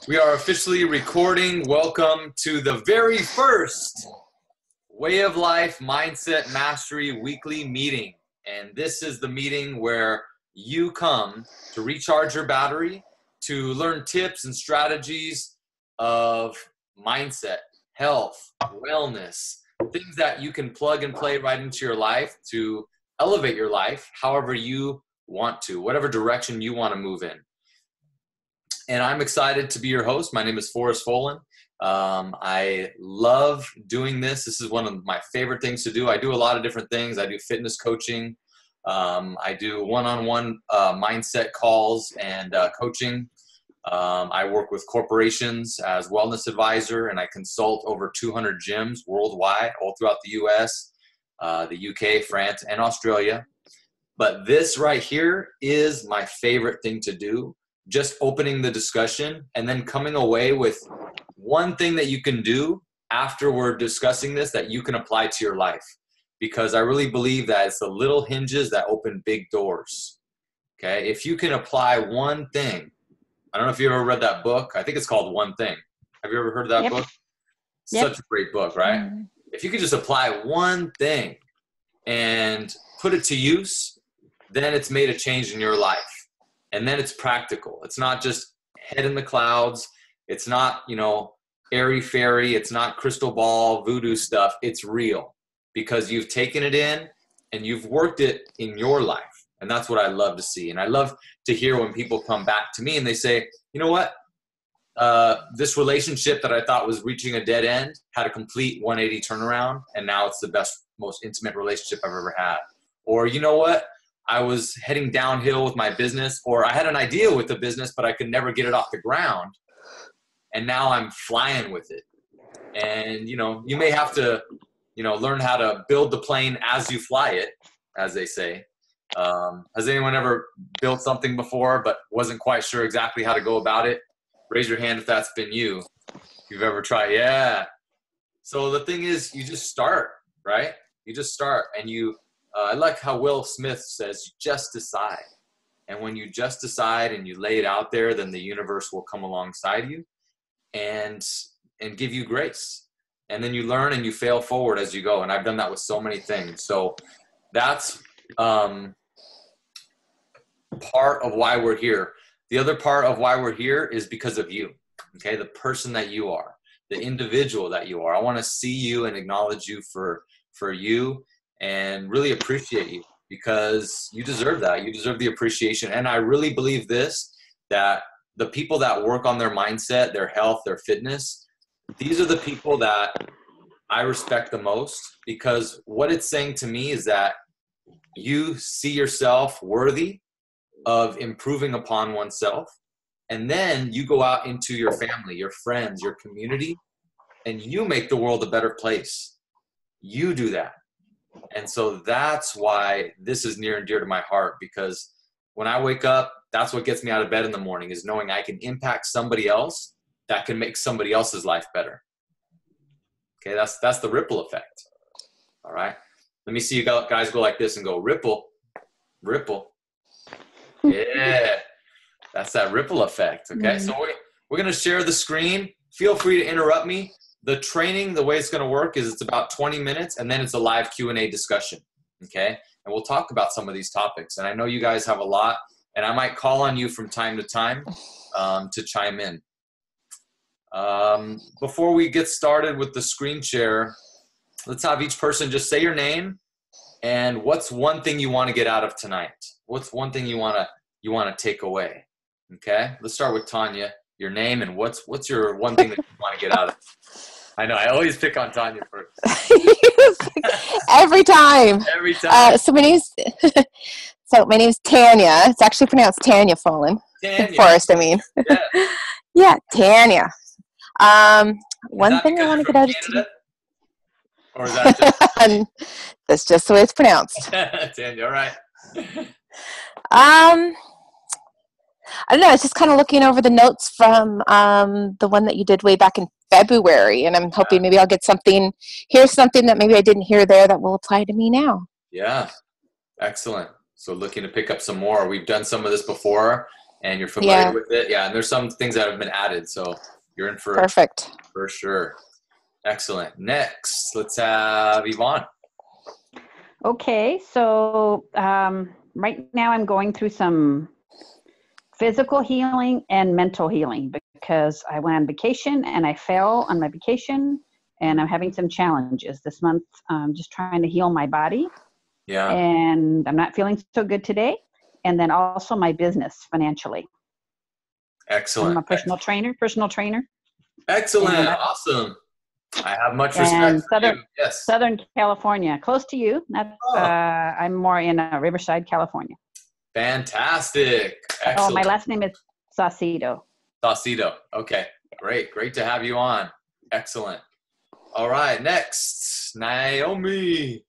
We are officially recording. Welcome to the very first Way of Life Mindset Mastery weekly meeting. And this is the meeting where you come to recharge your battery, to learn tips and strategies of mindset, health, wellness, things that you can plug and play right into your life to elevate your life however you want to, whatever direction you want to move in. And I'm excited to be your host. My name is Forrest Folan. I love doing this. This is one of my favorite things to do. I do a lot of different things. I do fitness coaching. I do one-on-one mindset calls and coaching. I work with corporations as wellness advisor, and I consult over 200 gyms worldwide, all throughout the US, the UK, France, and Australia. But this right here is my favorite thing to do. Just opening the discussion and then coming away with one thing that you can do after we're discussing this that you can apply to your life. Because I really believe that it's the little hinges that open big doors. Okay, if you can apply one thing, I don't know if you ever read that book. I think it's called One Thing. Have you ever heard of that book? Such a great book, right? Mm-hmm. If you could just apply one thing and put it to use, then it's made a change in your life. And then it's practical. It's not just head in the clouds. It's not, airy fairy. It's not crystal ball voodoo stuff. It's real because you've taken it in and you've worked it in your life. And that's what I love to see. And I love to hear when people come back to me and they say, you know what? This relationship that I thought was reaching a dead end had a complete 180 turnaround. And now it's the best, most intimate relationship I've ever had. Or you know what? I was heading downhill with my business, or I had an idea with the business, but I could never get it off the ground. And now I'm flying with it. And, you may have to, learn how to build the plane as you fly it, as they say. Has anyone ever built something before, but wasn't quite sure exactly how to go about it? Raise your hand if that's been you. If you've ever tried. Yeah. So the thing is, you just start, right? You just start and I like how Will Smith says, just decide. And when you just decide and you lay it out there, then the universe will come alongside you and give you grace. And then you learn and you fail forward as you go. And I've done that with so many things. So that's part of why we're here. The other part of why we're here is because of you, okay? The person that you are, the individual that you are. I want to see you and acknowledge you for you. And really appreciate you because you deserve that. You deserve the appreciation. And I really believe this, that the people that work on their mindset, their health, their fitness, these are the people that I respect the most because what it's saying to me is that you see yourself worthy of improving upon oneself. And then you go out into your family, your friends, your community, and you make the world a better place. You do that. And so that's why this is near and dear to my heart, because when I wake up, that's what gets me out of bed in the morning, is knowing I can impact somebody else that can make somebody else's life better. Okay, that's the ripple effect. All right. Let me see you guys go like this and go ripple, ripple. Yeah, that's that ripple effect. Okay, so we're going to share the screen. Feel free to interrupt me. The training, the way it's going to work is it's about 20 minutes, and then it's a live Q&A discussion, okay? And we'll talk about some of these topics. And I know you guys have a lot, and I might call on you from time to time to chime in. Before we get started with the screen share, let's have each person just say your name and what's one thing you want to get out of tonight. What's one thing you want to take away, okay? Let's start with Tanya. Your name and what's your one thing that you want to get out of it? I know I always pick on Tanya first. Every time. Every time. So my name's Tanya. It's actually pronounced Tanya Folan. Tanya. Forrest, I mean. Yeah. Yeah, Tanya. One thing I want to get out of today. Or is that just that's just the way it's pronounced. Tanya, all right. I don't know. I was just kind of looking over the notes from the one that you did way back in February, and I'm hoping maybe I'll get hear something that maybe I didn't hear there that will apply to me now. Yeah, excellent. So looking to pick up some more. We've done some of this before, and you're familiar Yeah. with it. Yeah, and there's some things that have been added, so you're in for Perfect. for sure. Excellent. Next, let's have Yvonne. Okay, so right now I'm going through some physical healing and mental healing because I went on vacation and I fell on my vacation, and I'm having some challenges this month. I'm just trying to heal my body, Yeah. and I'm not feeling so good today. And then also my business financially. Excellent. I'm a personal trainer. Excellent. And Awesome. I have much And respect for you. Yes. Southern California, close to you. Not, I'm more in Riverside, California. Fantastic. Excellent. Oh, my last name is Saucedo. Saucedo. Okay. Great to have you on. Excellent. All right. Next, Naomi.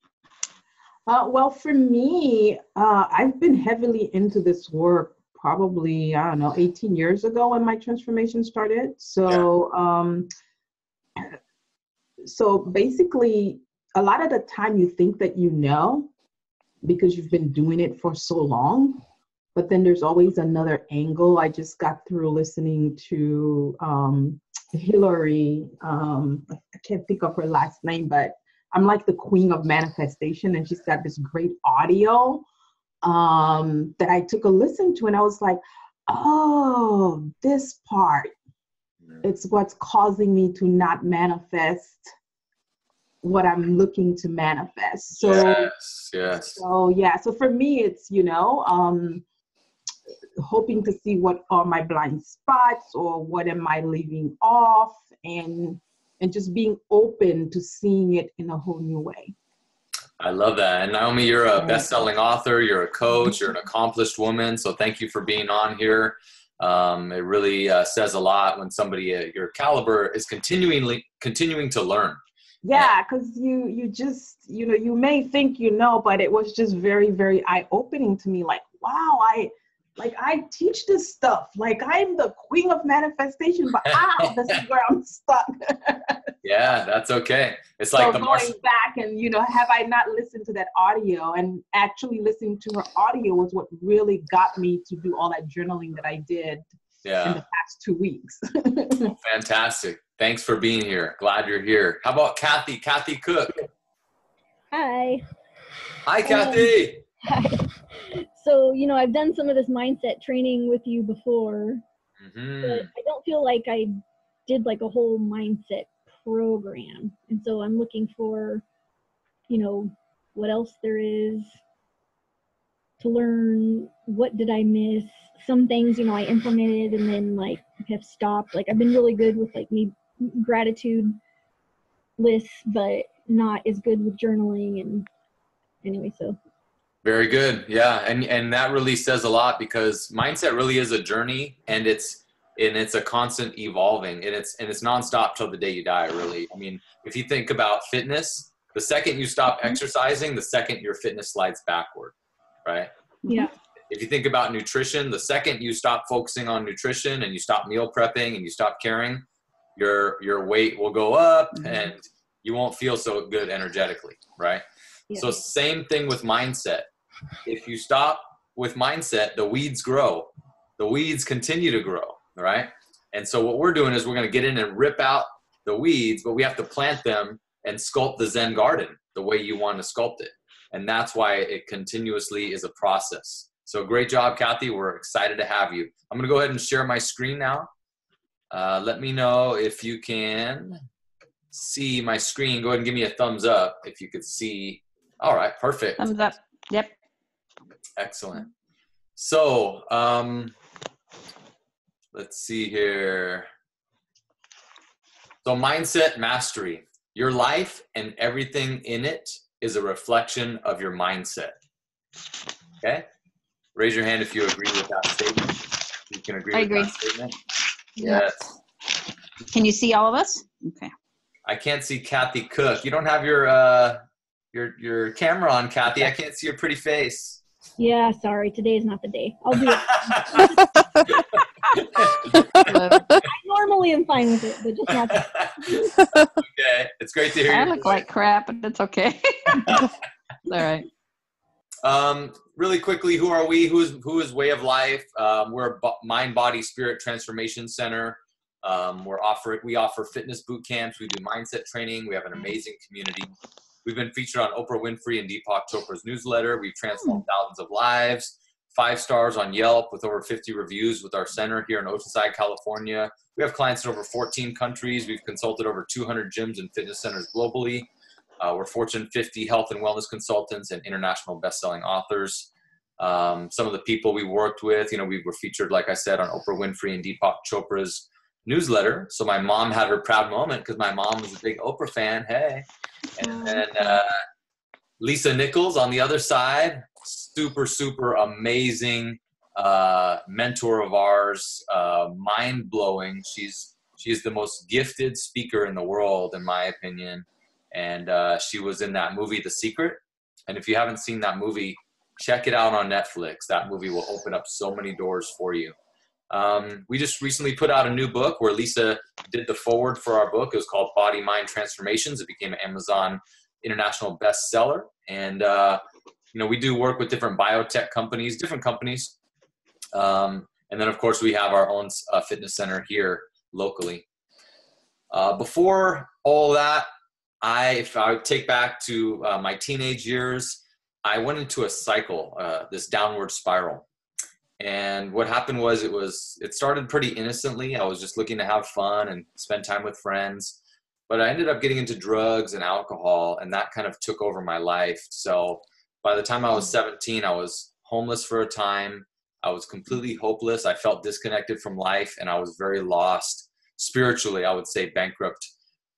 Well, for me, I've been heavily into this work probably, 18 years ago when my transformation started. So, so basically, a lot of the time you think that you know because you've been doing it for so long, but then there's always another angle. I just got through listening to Hillary, I can't think of her last name, but I'm like the queen of manifestation, and she's got this great audio that I took a listen to, and I was like, oh, this part, it's what's causing me to not manifest what I'm looking to manifest. So, yes. So yeah, so for me, it's, hoping to see what are my blind spots or what am I leaving off, and just being open to seeing it in a whole new way. I love that. And Naomi, you're a best-selling author, you're a coach, you're an accomplished woman. So thank you for being on here. It really says a lot when somebody at your caliber is continuing to learn. Yeah, because you just, you may think but it was just very, very eye-opening to me. Like, wow, I teach this stuff. Like, I'm the queen of manifestation, but this is where I'm stuck. Yeah, that's okay. It's like so the going back and, have I not listened to that audio? And actually listening to her audio was what really got me to do all that journaling that I did in the past 2 weeks. Fantastic. Thanks for being here. Glad you're here. How about Kathy? Kathy Cook. Hi. Hi, Kathy. Hi. So, I've done some of this mindset training with you before, but I don't feel like I did like a whole mindset program. And so I'm looking for, what else there is to learn. What did I miss? Some things, I implemented and then have stopped. Like, I've been really good with gratitude lists, but not as good with journaling. And anyway, so. Very good. Yeah. And that really says a lot, because mindset really is a journey, and it's a constant evolving, and it's nonstop till the day you die, really. I mean, if you think about fitness, the second you stop exercising, the second your fitness slides backward, right? Yeah. If you think about nutrition, the second you stop focusing on nutrition and you stop meal prepping and you stop caring, your weight will go up and you won't feel so good energetically, right? Yeah. So same thing with mindset. If you stop with mindset, the weeds grow. The weeds continue to grow, right? And so what we're doing is we're going to get in and rip out the weeds, but we have to plant them and sculpt the Zen garden the way you want to sculpt it. And that's why it continuously is a process. So great job, Kathy. We're excited to have you. I'm going to go ahead and share my screen now. Let me know if you can see my screen. Go ahead and give me a thumbs up if you could see. All right, perfect. Thumbs up. Yep. Excellent. So let's see here. So mindset mastery. Your life and everything in it is a reflection of your mindset. Okay? Raise your hand if you agree with that statement. You can agree with that statement. Yes. Can you see all of us? Okay. I can't see Kathy Cook. You don't have your camera on, Kathy. I can't see your pretty face. Yeah, sorry. Today is not the day. I'll do it. I normally am fine with it, but just not today. Okay. It's great to hear you. I look like crap, but it's okay. All right. really quickly, who are we? Who is Way of Life? We're a mind, body, spirit transformation center. We offer fitness boot camps. We do mindset training. We have an amazing community. We've been featured on Oprah Winfrey and Deepak Chopra's newsletter. We've transformed thousands of lives. 5 stars on Yelp with over 50 reviews with our center here in Oceanside, California. We have clients in over 14 countries. We've consulted over 200 gyms and fitness centers globally. We're Fortune 50 health and wellness consultants and international best-selling authors. Some of the people we worked with, we were featured, like I said, on Oprah Winfrey and Deepak Chopra's newsletter. So my mom had her proud moment because my mom was a big Oprah fan. Hey. And then Lisa Nichols on the other side, super, super amazing mentor of ours, mind-blowing. She's the most gifted speaker in the world, in my opinion. And she was in that movie, The Secret. And if you haven't seen that movie, check it out on Netflix. That movie will open up so many doors for you. We just recently put out a new book where Lisa did the foreword for our book. It was called Body Mind Transformations. It became an Amazon international bestseller. And, we do work with different biotech companies, different companies. And then, of course, we have our own fitness center here locally. Before all that, if I take back to my teenage years, I went into a cycle, this downward spiral. And what happened was it started pretty innocently. I was just looking to have fun and spend time with friends. But I ended up getting into drugs and alcohol, and that kind of took over my life. So by the time I was 17, I was homeless for a time. I was completely hopeless. I felt disconnected from life, and I was very lost. Spiritually, I would say bankrupt.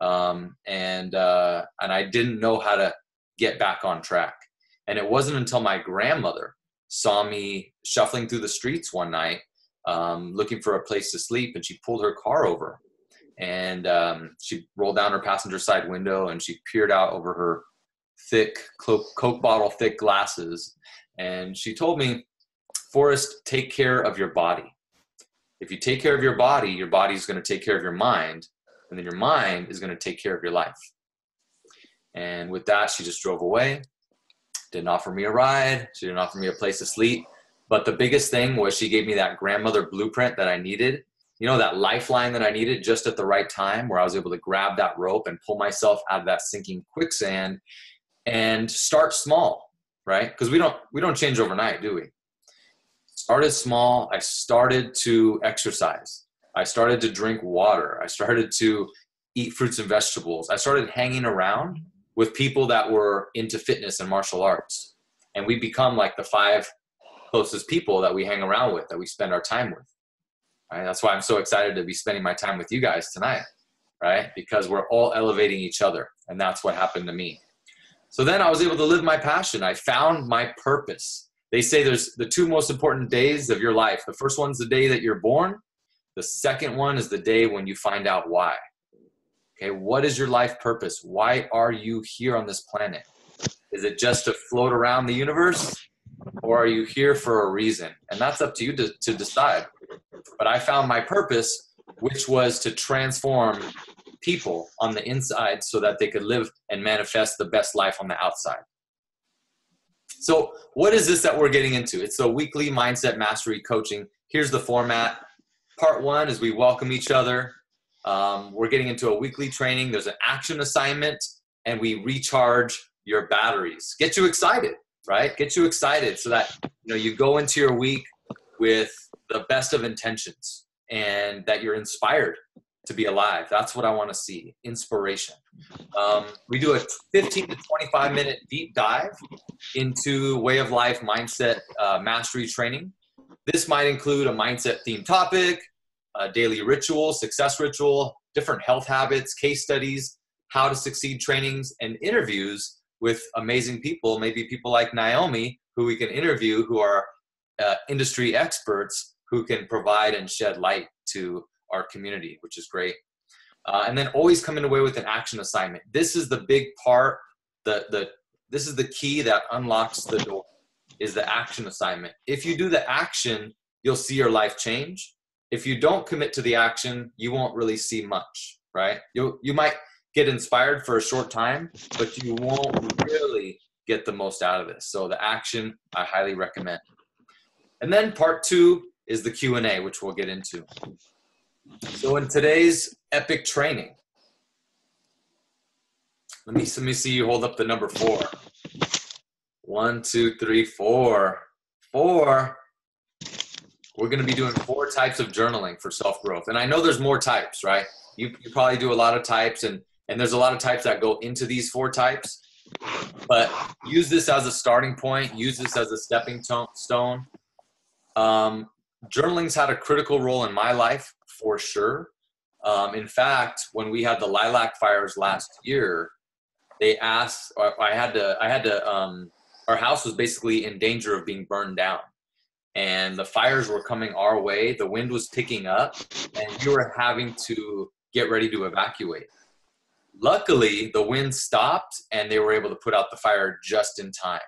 And I didn't know how to get back on track. And it wasn't until my grandmother saw me shuffling through the streets one night, looking for a place to sleep, and she pulled her car over. And she rolled down her passenger side window, and she peered out over her thick Coke bottle thick glasses. And she told me, Forrest, take care of your body. If you take care of your body's going to take care of your mind. And then your mind is going to take care of your life. And with that, she just drove away. Didn't offer me a ride. She didn't offer me a place to sleep. But the biggest thing was she gave me that grandmother blueprint that I needed. That lifeline that I needed just at the right time, where I was able to grab that rope and pull myself out of that sinking quicksand and start small, right? Because we don't change overnight, do we? Started small. I started to exercise. I started to drink water. I started to eat fruits and vegetables. I started hanging around with people that were into fitness and martial arts. And we become like the 5 closest people that we hang around with, that we spend our time with. Right? That's why I'm so excited to be spending my time with you guys tonight, right? Because we're all elevating each other. And that's what happened to me. So then I was able to live my passion. I found my purpose. They say there's the 2 most important days of your life. The first one's the day that you're born. The second one is the day when you find out why. Okay, what is your life purpose? Why are you here on this planet? Is it just to float around the universe? Or are you here for a reason? And that's up to you to decide. But I found my purpose, which was to transform people on the inside so that they could live and manifest the best life on the outside. So what is this that we're getting into? It's a weekly mindset mastery coaching. Here's the format. Part 1 is we welcome each other. We're getting into a weekly training. There's an action assignment, and we recharge your batteries. Get you excited, right? Get you excited so that you go into your week with the best of intentions and that you're inspired to be alive. That's what I want to see, inspiration. We do a 15 to 25 minute deep dive into Way of Life mindset mastery training. This might include a mindset themed topic, a daily ritual, success ritual, different health habits, case studies, how to succeed trainings, and interviews with amazing people, maybe people like Naomi, who we can interview, who are industry experts who can provide and shed light to our community, which is great. And then always coming away with an action assignment. This is the big part. This is the key that unlocks the door, is the action assignment. If you do the action, you'll see your life change. If you don't commit to the action, you won't really see much, right? You might get inspired for a short time, but you won't really get the most out of this. So the action, I highly recommend. And then part 2 is the Q&A, which we'll get into. So in today's epic training, let me see you hold up the number 4. 1, 2, 3, 4. 4. We're going to be doing 4 types of journaling for self-growth. And I know there's more types, right? You probably do a lot of types, and there's a lot of types that go into these 4 types. But use this as a starting point. Use this as a stepping stone. Journaling's had a critical role in my life for sure. In fact, when we had the Lilac fires last year, they asked, our house was basically in danger of being burned down. And the fires were coming our way. The wind was picking up, and we were having to get ready to evacuate. Luckily, the wind stopped, and they were able to put out the fire just in time,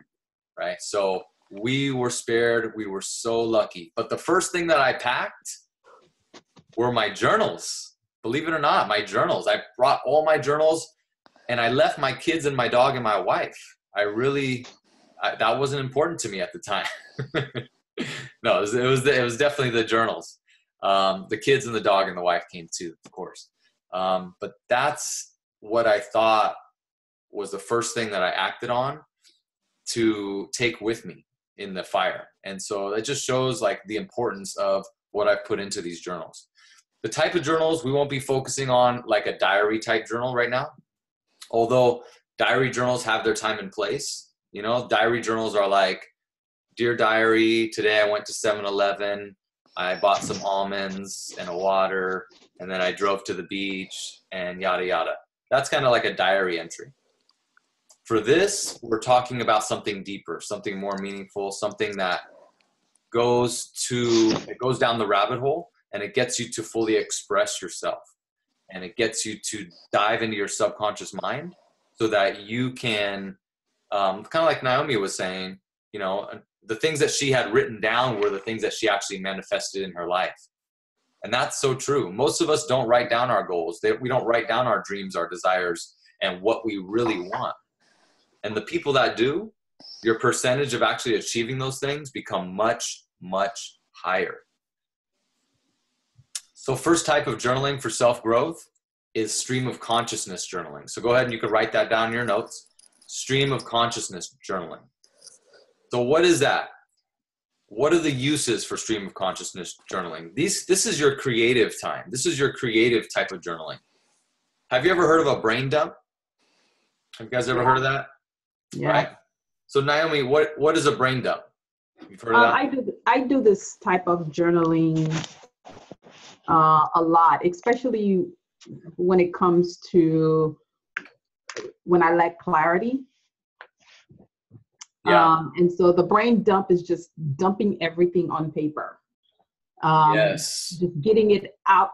right? So we were spared. We were so lucky. But the first thing that I packed were my journals. Believe it or not, my journals. I brought all my journals, and I left my kids and my dog and my wife. That wasn't important to me at the time. No, it was definitely the journals. The kids and the dog and the wife came too, of course. But that's what I thought was the first thing that I acted on to take with me in the fire. And so it just shows like the importance of what I've put into these journals. The type of journals, we won't be focusing on like a diary type journal right now. Although diary journals have their time and place. You know, diary journals are like, Dear Diary, today I went to 7-Eleven. I bought some almonds and a water, and then I drove to the beach and yada, yada. That's kind of like a diary entry. For this, we're talking about something deeper, something more meaningful, something that goes down the rabbit hole, and it gets you to fully express yourself. And it gets you to dive into your subconscious mind so that you can, kind of like Naomi was saying, you know, the things that she had written down were the things that she actually manifested in her life. And that's so true. Most of us don't write down our goals. We don't write down our dreams, our desires, and what we really want. And the people that do, your percentage of actually achieving those things become much, much higher. So first type of journaling for self-growth is stream of consciousness journaling. So go ahead and you can write that down in your notes. Stream of consciousness journaling. So what is that? What are the uses for stream of consciousness journaling? This is your creative time. This is your creative type of journaling. Have you ever heard of a brain dump? Have you guys ever heard of that? Yeah. Right. So Naomi, what is a brain dump? You've heard of that? I do this type of journaling a lot, especially when it comes to when I lack clarity. Yeah. And so the brain dump is just dumping everything on paper. Yes. Just getting it out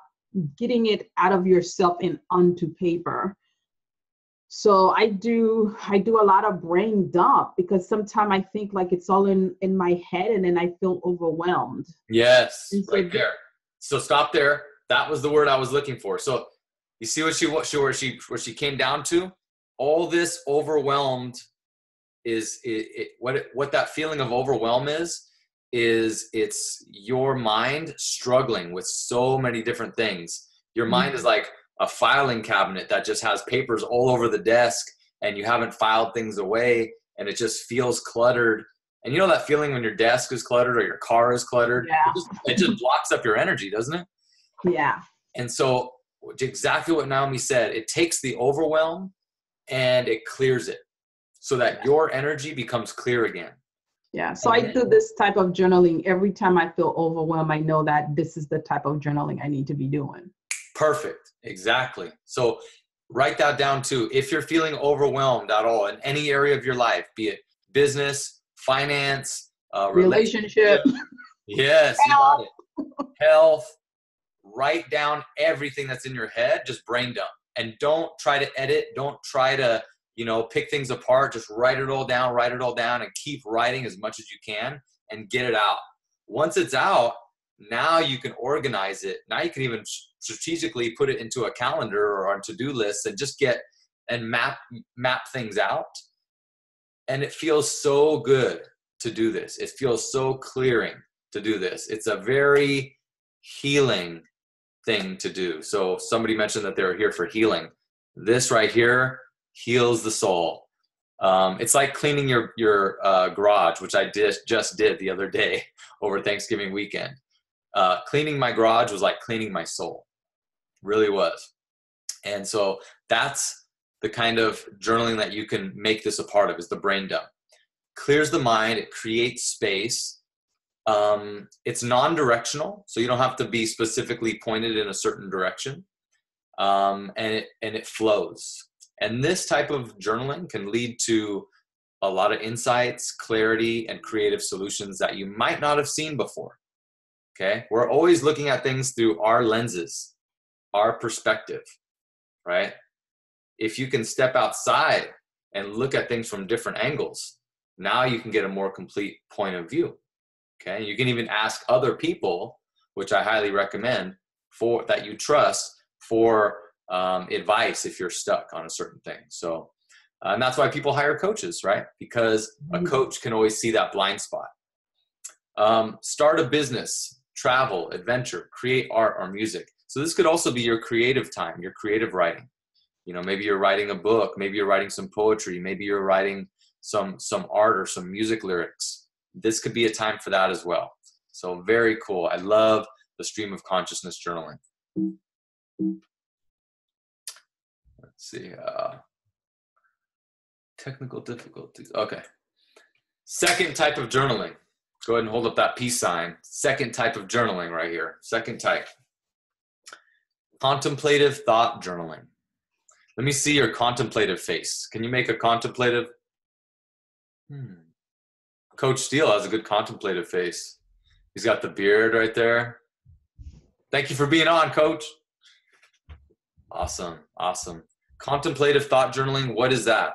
of yourself and onto paper. So I do a lot of brain dump because sometimes I think like it's all in my head and then I feel overwhelmed. Yes, And so right there. So stop there. That was the word I was looking for. So you see where she came down to? All this overwhelmed is what that feeling of overwhelm is it's your mind struggling with so many different things. Your mind is like a filing cabinet that just has papers all over the desk and you haven't filed things away and it just feels cluttered. And you know that feeling when your desk is cluttered or your car is cluttered? Yeah. It just blocks up your energy, doesn't it? Yeah. And so exactly what Naomi said, it takes the overwhelm and it clears it so that your energy becomes clear again. Yeah. So I do this type of journaling every time I feel overwhelmed. I know that this is the type of journaling I need to be doing. Perfect. Exactly. So write that down too. If you're feeling overwhelmed at all in any area of your life, be it business, finance, relationship. Yes, you got it. Health. Write down everything that's in your head. Just brain dump. And don't try to edit. Don't try to, pick things apart. Just write it all down and keep writing as much as you can and get it out. Once it's out, now you can organize it. Now you can even strategically put it into a calendar or on to-do lists and just map things out. And it feels so good to do this. It feels so clearing to do this. It's a very healing thing to do. So somebody mentioned that they were here for healing. This right here heals the soul. It's like cleaning your garage, which I just did the other day over Thanksgiving weekend. Cleaning my garage was like cleaning my soul. Really was. And so that's the kind of journaling that you can make this a part of, is the brain dump. Clears the mind. It creates space. It's non-directional, so you don't have to be specifically pointed in a certain direction. And it flows. And this type of journaling can lead to a lot of insights, clarity, and creative solutions that you might not have seen before. Okay? We're always looking at things through our lenses, our perspective, right? If you can step outside and look at things from different angles, now you can get a more complete point of view. Okay? You can even ask other people, which I highly recommend, for that you trust, for advice if you're stuck on a certain thing. So, and that's why people hire coaches, right? Because a coach can always see that blind spot. Start a business, travel, adventure, create art or music. So this could also be your creative time, your creative writing. You know, maybe you're writing a book, maybe you're writing some poetry, maybe you're writing some art or some music lyrics. This could be a time for that as well. So very cool. I love the stream of consciousness journaling. Let's see. Technical difficulties. Okay. Second type of journaling. Go ahead and hold up that peace sign. Second type of journaling right here. Second type. Contemplative thought journaling. Let me see your contemplative face. Can you make a contemplative? Coach Steele has a good contemplative face. He's got the beard right there. Thank you for being on, Coach. Awesome. Awesome. Contemplative thought journaling. What is that?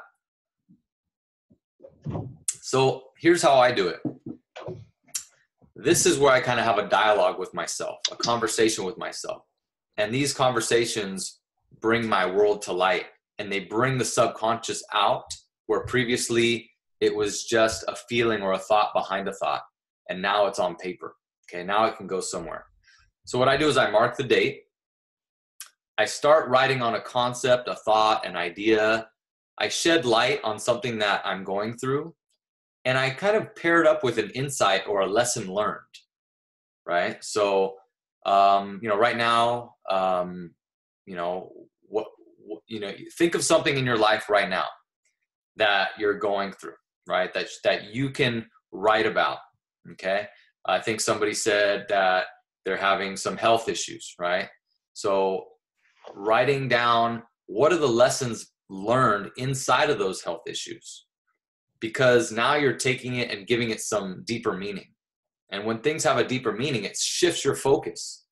So here's how I do it. This is where I kind of have a dialogue with myself, a conversation with myself. And these conversations bring my world to light, and they bring the subconscious out where previously it was just a feeling or a thought behind a thought. And now it's on paper. Okay, now it can go somewhere. So what I do is I mark the date. I start writing on a concept, a thought, an idea. I shed light on something that I'm going through. And I kind of pair it up with an insight or a lesson learned, right? So, right now, think of something in your life right now that you're going through, right? That you can write about, okay? I think somebody said that they're having some health issues, right? So writing down what are the lessons learned inside of those health issues, because now you're taking it and giving it some deeper meaning. And when things have a deeper meaning, it shifts your focus,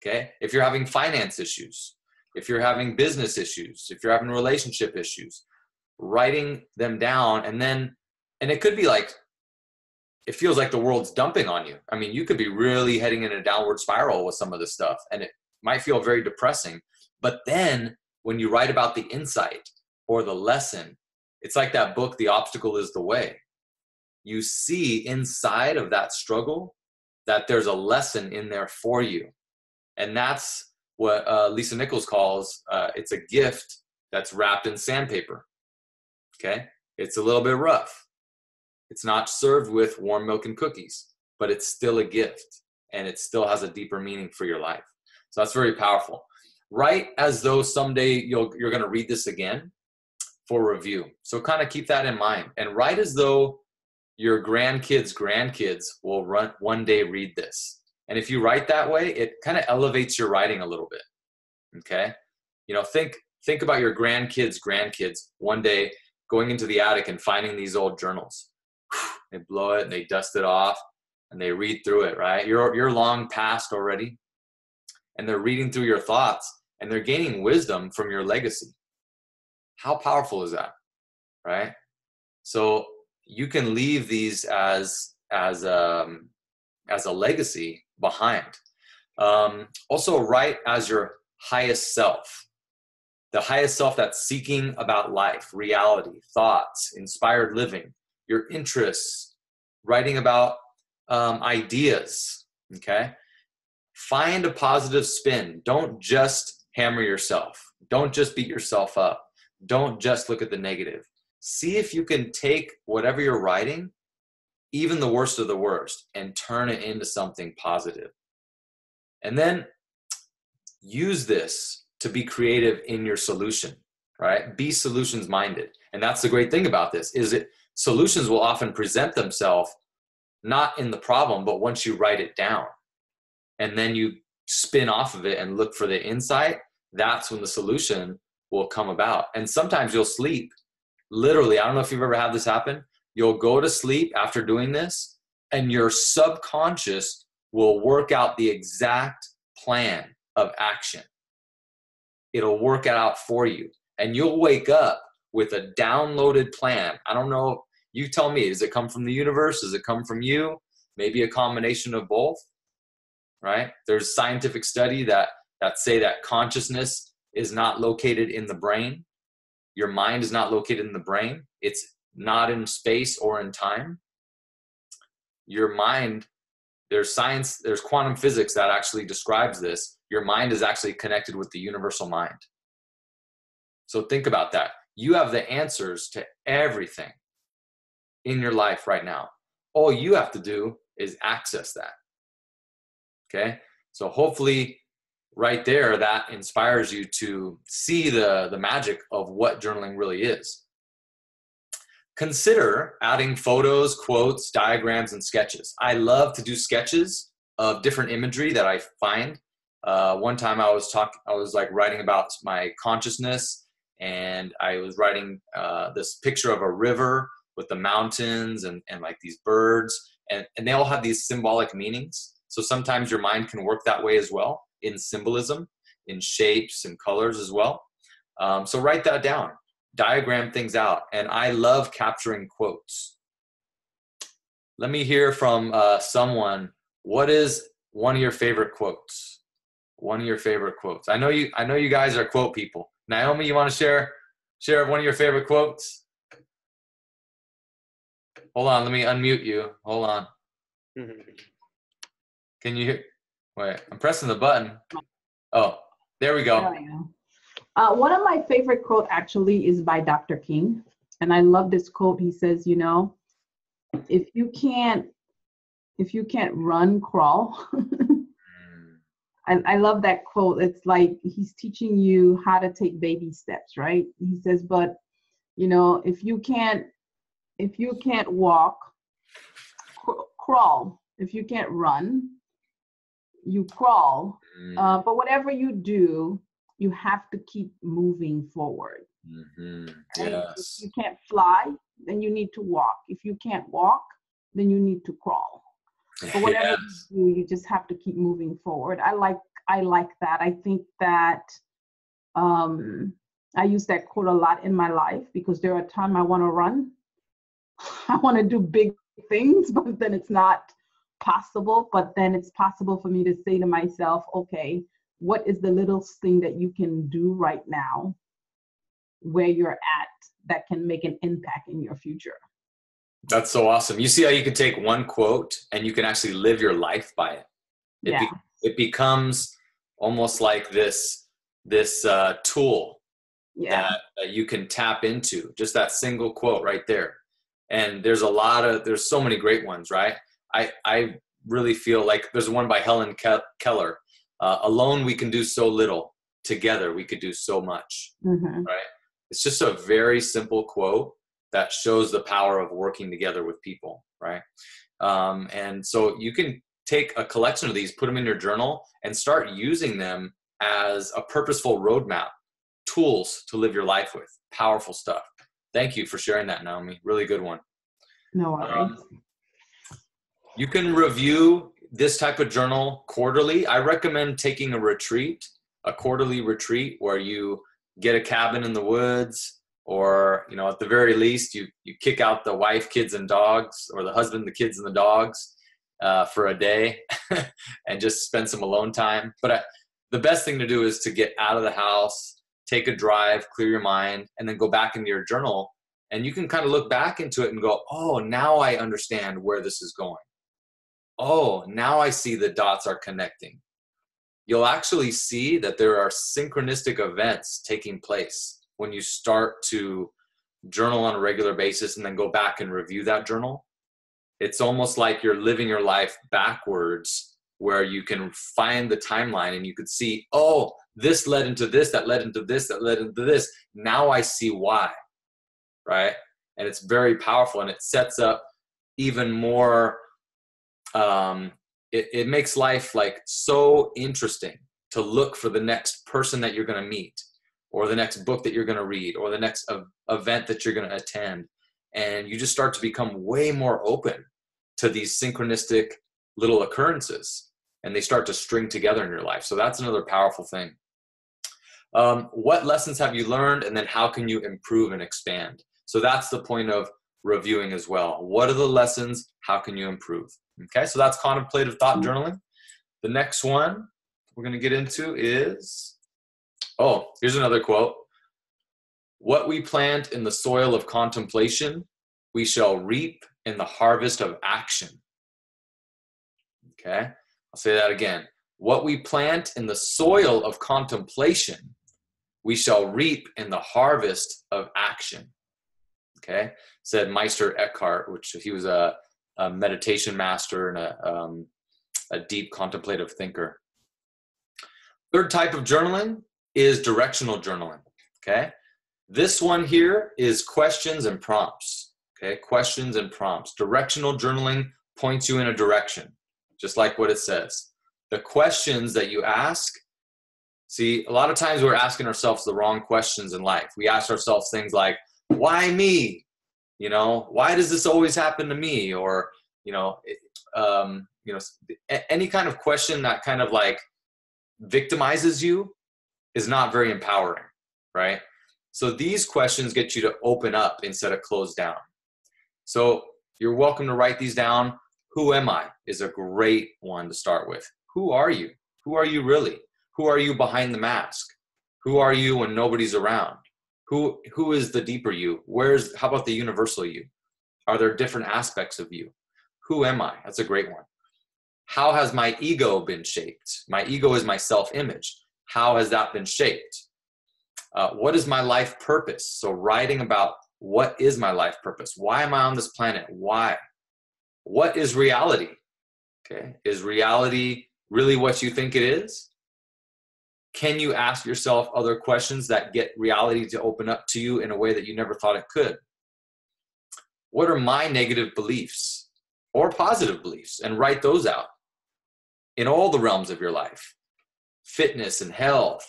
okay? If you're having finance issues, if you're having business issues, if you're having relationship issues, writing them down, and it could be like, it feels like the world's dumping on you. I mean, you could be really heading in a downward spiral with some of this stuff, and it might feel very depressing. But then when you write about the insight or the lesson, it's like that book, The Obstacle is the Way. You see inside of that struggle that there's a lesson in there for you. And that's what Lisa Nichols calls, it's a gift that's wrapped in sandpaper. Okay? It's a little bit rough. It's not served with warm milk and cookies, but it's still a gift, and it still has a deeper meaning for your life. So that's very powerful. Write as though someday you're going to read this again for review. So kind of keep that in mind, and write as though your grandkids will one day read this. And if you write that way, it kind of elevates your writing a little bit. Okay? Think about your grandkids one day going into the attic and finding these old journals. They blow it and they dust it off and they read through it, right? You're long past already, and they're reading through your thoughts and they're gaining wisdom from your legacy. How powerful is that, right? So you can leave these as a legacy behind. Also, write as your highest self. the highest self that's seeking about life, reality, thoughts, inspired living, your interests, writing about ideas, okay? Find a positive spin. Don't just hammer yourself. Don't just beat yourself up. Don't just look at the negative. See if you can take whatever you're writing, even the worst of the worst, and turn it into something positive. And then use this to be creative in your solution, right? Be solutions minded. And that's the great thing about this, is that solutions will often present themselves not in the problem, but once you write it down and then you spin off of it and look for the insight, that's when the solution will come about. And sometimes you'll sleep. Literally, I don't know if you've ever had this happen. You'll go to sleep after doing this and your subconscious will work out the exact plan of action. It'll work it out for you. And you'll wake up with a downloaded plan. I don't know. You tell me, does it come from the universe? Does it come from you? Maybe a combination of both, right? There's scientific study that say that consciousness is not located in the brain. Your mind is not located in the brain. It's not in space or in time. Your mind, there's science, there's quantum physics that actually describes this. Your mind is actually connected with the universal mind. So think about that. You have the answers to everything in your life right now. All you have to do is access that. Okay? So hopefully right there, that inspires you to see the magic of what journaling really is. Consider adding photos, quotes, diagrams, and sketches. I love to do sketches of different imagery that I find. One time I was writing about my consciousness, and I was writing this picture of a river with the mountains and like these birds, and they all have these symbolic meanings. So sometimes your mind can work that way as well, in symbolism, in shapes and colors as well. So write that down, diagram things out. And I love capturing quotes. Let me hear from someone. What is one of your favorite quotes? One of your favorite quotes. I know you guys are quote people. Naomi, you want to share one of your favorite quotes? Hold on, let me unmute you. Hold on. Can you hear? Wait, I'm pressing the button. Oh, there we go. One of my favorite quote actually is by Dr. King. And I love this quote. He says, if you can't run, crawl. I love that quote. It's like he's teaching you how to take baby steps, right? He says, but if you can't walk, crawl. If you can't run, you crawl. But whatever you do, you have to keep moving forward. Yes. If you can't fly, then you need to walk. If you can't walk, then you need to crawl. But whatever you do, you just have to keep moving forward. I like that. I think that I use that quote a lot in my life, because there are times I want to run. I want to do big things, but then it's not possible. But then it's possible for me to say to myself, okay, what is the little thing that you can do right now where you're at that can make an impact in your future? That's so awesome. You see how you can take one quote and you can actually live your life by it. It becomes almost like this tool that you can tap into, just that single quote right there. And there's so many great ones, right? I really feel like there's one by Helen Keller. Alone we can do so little. Together we could do so much, right? It's just a very simple quote that shows the power of working together with people, right? And so you can take a collection of these, put them in your journal, and start using them as a purposeful roadmap, tools to live your life with. Powerful stuff. Thank you for sharing that, Naomi. Really good one. No worries. You can review this type of journal quarterly. I recommend taking a quarterly retreat where you get a cabin in the woods, or, at the very least, you kick out the wife, kids, and dogs, or the husband, the kids, and the dogs for a day and just spend some alone time. But the best thing to do is to get out of the house, take a drive, clear your mind, and then go back into your journal. And you can kind of look back into it and go, oh, now I understand where this is going. Oh, now I see the dots are connecting. You'll actually see that there are synchronistic events taking place when you start to journal on a regular basis and then go back and review that journal. It's almost like you're living your life backwards, where you can find the timeline and you could see, oh, this led into this, that led into this, that led into this. Now I see why, right? And it's very powerful, and it sets up even more, it makes life like so interesting to look for the next person that you're going to meet, or the next book that you're going to read, or the next event that you're going to attend. And you just start to become way more open to these synchronistic little occurrences, and they start to string together in your life. So that's another powerful thing. What lessons have you learned, and then how can you improve and expand? So that's the point of reviewing as well. What are the lessons? How can you improve? Okay, so that's contemplative thought journaling. The next one we're going to get into is, oh, here's another quote. What we plant in the soil of contemplation, we shall reap in the harvest of action. Okay, I'll say that again. What we plant in the soil of contemplation, we shall reap in the harvest of action. Okay, said Meister Eckhart, which he was a meditation master and a deep contemplative thinker. Third type of journaling is directional journaling. Okay, this one here is questions and prompts. Okay, questions and prompts. Directional journaling points you in a direction, just like what it says. The questions that you ask, see, a lot of times we're asking ourselves the wrong questions in life. We ask ourselves things like, why me? You know, why does this always happen to me? Or, any kind of question that kind of like victimizes you is not very empowering, right? So these questions get you to open up instead of close down. So you're welcome to write these down. Who am I is a great one to start with. Who are you? Who are you really? Who are you behind the mask? Who are you when nobody's around? Who is the deeper you? How about the universal you? Are there different aspects of you? Who am I? That's a great one. How has my ego been shaped? My ego is my self-image. How has that been shaped? What is my life purpose? So writing about what is my life purpose? Why am I on this planet? Why? What is reality? Okay, is reality really what you think it is? Can you ask yourself other questions that get reality to open up to you in a way that you never thought it could? What are my negative beliefs or positive beliefs? And write those out in all the realms of your life. Fitness and health,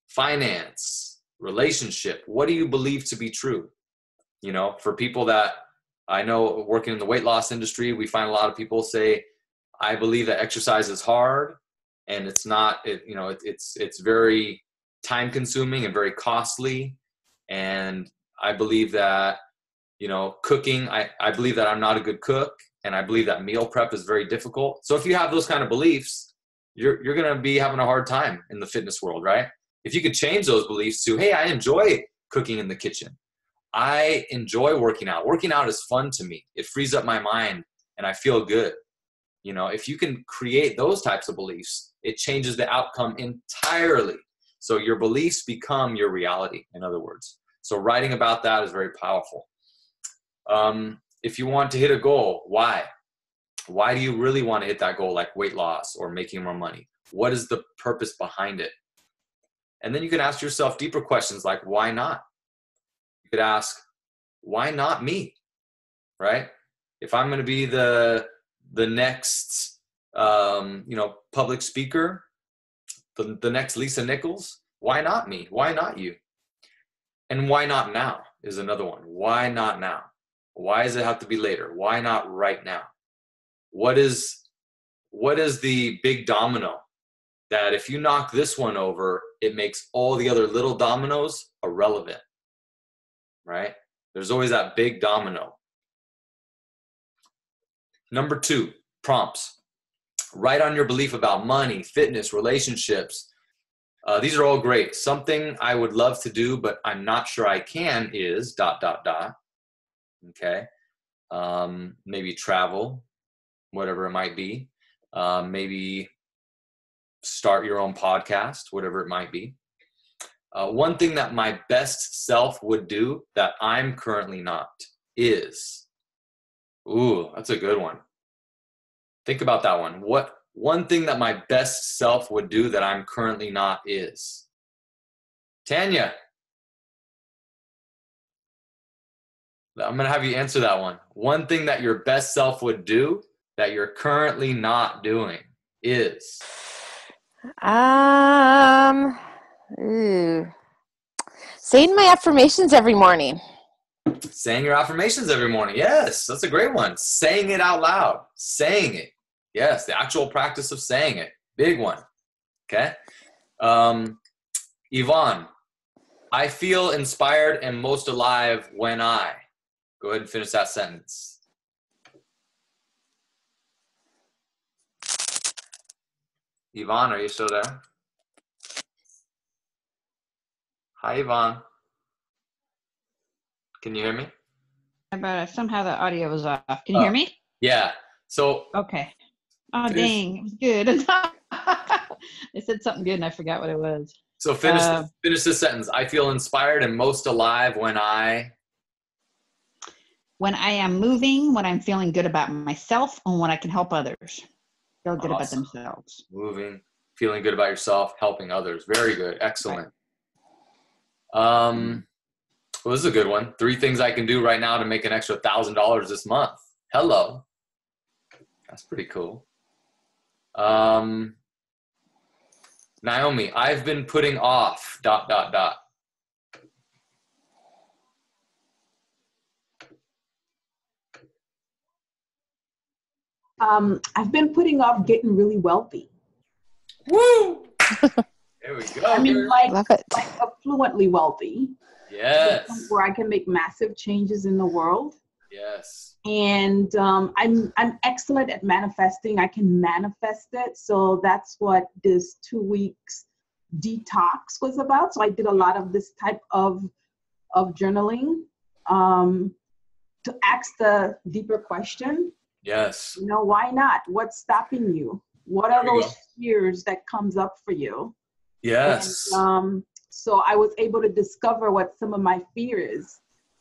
finance, relationship. What do you believe to be true? You know, for people that I know working in the weight loss industry, we find a lot of people say, I believe that exercise is hard. And it's not, it's very time consuming and very costly. And I believe that, cooking, I believe that I'm not a good cook. And I believe that meal prep is very difficult. So if you have those kind of beliefs, you're going to be having a hard time in the fitness world, right? If you could change those beliefs to, hey, I enjoy cooking in the kitchen. I enjoy working out. Working out is fun to me. It frees up my mind and I feel good. If you can create those types of beliefs, it changes the outcome entirely. So your beliefs become your reality, in other words. So writing about that is very powerful. If you want to hit a goal, why? Why do you really want to hit that goal, like weight loss or making more money? What is the purpose behind it? And then you can ask yourself deeper questions like, why not? You could ask, why not me? Right? If I'm going to be the next, public speaker, the next Lisa Nichols, why not me? Why not you? And why not now is another one. Why not now? Why does it have to be later? Why not right now? What is the big domino that if you knock this one over, it makes all the other little dominoes irrelevant, right? There's always that big domino. Number 2, prompts. Write on your belief about money, fitness, relationships, These are all great. Something I would love to do, but I'm not sure I can is ... Okay. Maybe travel, whatever it might be. Maybe start your own podcast, whatever it might be. One thing that my best self would do that I'm currently not is, ooh, that's a good one. Think about that one. What one thing that my best self would do that I'm currently not is? Tanya, I'm going to have you answer that one. One thing that your best self would do that you're currently not doing is? Saying my affirmations every morning. Saying your affirmations every morning. Yes, that's a great one. Saying it out loud. Saying it. Yes, the actual practice of saying it. Big one. Okay. Yvonne, I feel inspired and most alive when I. Go ahead and finish that sentence. Yvonne, are you still there? Hi, Yvonne. Can you hear me? But somehow the audio was off. Can you hear me? Yeah. So. Okay. Oh, dang. It was good. I said something good and I forgot what it was. So finish this sentence. I feel inspired and most alive when I am moving, when I'm feeling good about myself, and when I can help others feel good about Awesome. themselves. Moving, feeling good about yourself, helping others. Very good. Excellent. Well, this is a good one. 3 things I can do right now to make an extra $1,000 this month. Hello. That's pretty cool. Naomi, I've been putting off ... I've been putting off getting really wealthy. Woo! There we go. I mean, Love it. like affluently wealthy. Yes. Where I can make massive changes in the world. Yes. And I'm excellent at manifesting. I can manifest it. So that's what this 2 weeks detox was about. So I did a lot of this type of journaling to ask the deeper question. Yes. You know, why not? What's stopping you? What are those fears that comes up for you? Yes. And, so I was able to discover what some of my fear is,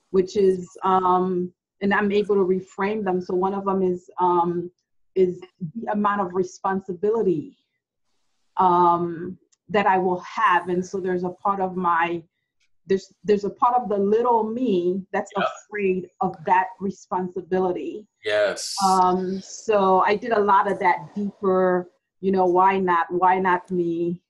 which is, and I'm able to reframe them. So one of them is the amount of responsibility that I will have. And so there's a part of there's a part of the little me that's afraid of that responsibility. Yes. So I did a lot of that deeper, you know, why not me?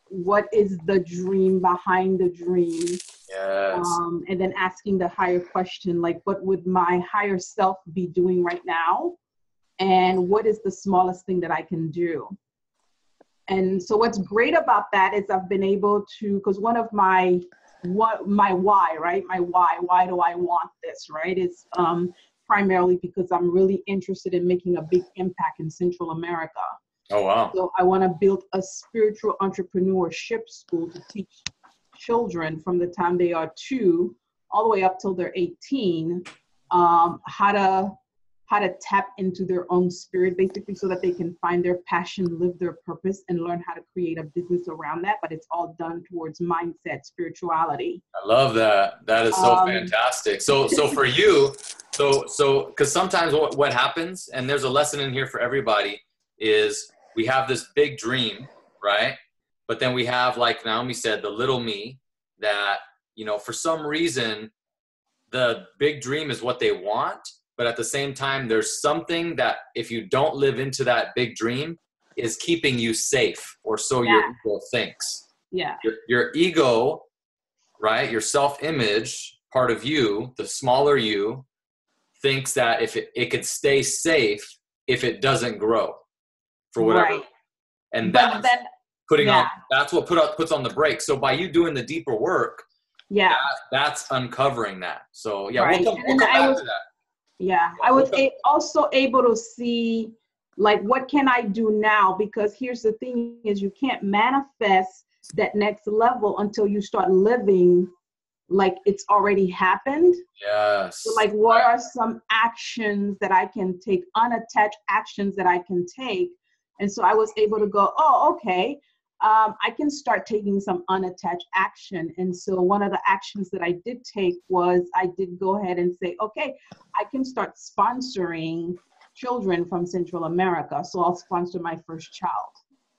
What is the dream behind the dream? Yes. And then asking the higher question, like, what would my higher self be doing right now? And what is the smallest thing that I can do? And so what's great about that is I've been able to, because one of my why, right? My why do I want this, right? It's primarily because I'm really interested in making a big impact in Central America. Oh, wow. So I want to build a spiritual entrepreneurship school to teach children from the time they are 2 all the way up till they're 18, how to tap into their own spirit, basically, so that they can find their passion, live their purpose, and learn how to create a business around that. But it's all done towards mindset, spirituality. I love that. That is so fantastic. So for you, so because sometimes what happens, and there's a lesson in here for everybody, is we have this big dream, right? But then we have, like Naomi said, the little me that, you know, for some reason, the big dream is what they want. But at the same time, there's something that if you don't live into that big dream is keeping you safe, or so your ego thinks. Yeah. Your ego, right? Your self-image part of you, the smaller you, thinks that if it could stay safe if it doesn't grow for whatever. Right. And that's that's what puts on the brakes. So by you doing the deeper work, that's uncovering that. So we'll come back to that. Yeah, I was also able to see Like, what can I do now? Because here's the thing is you can't manifest that next level until you start living like it's already happened. Yes. So like, what are some actions that I can take, unattached actions that I can take? And so I was able to go, oh, okay, I can start taking some unattached action. And so one of the actions that I did take was I did go ahead and say, okay, I can start sponsoring children from Central America. So I'll sponsor my first child.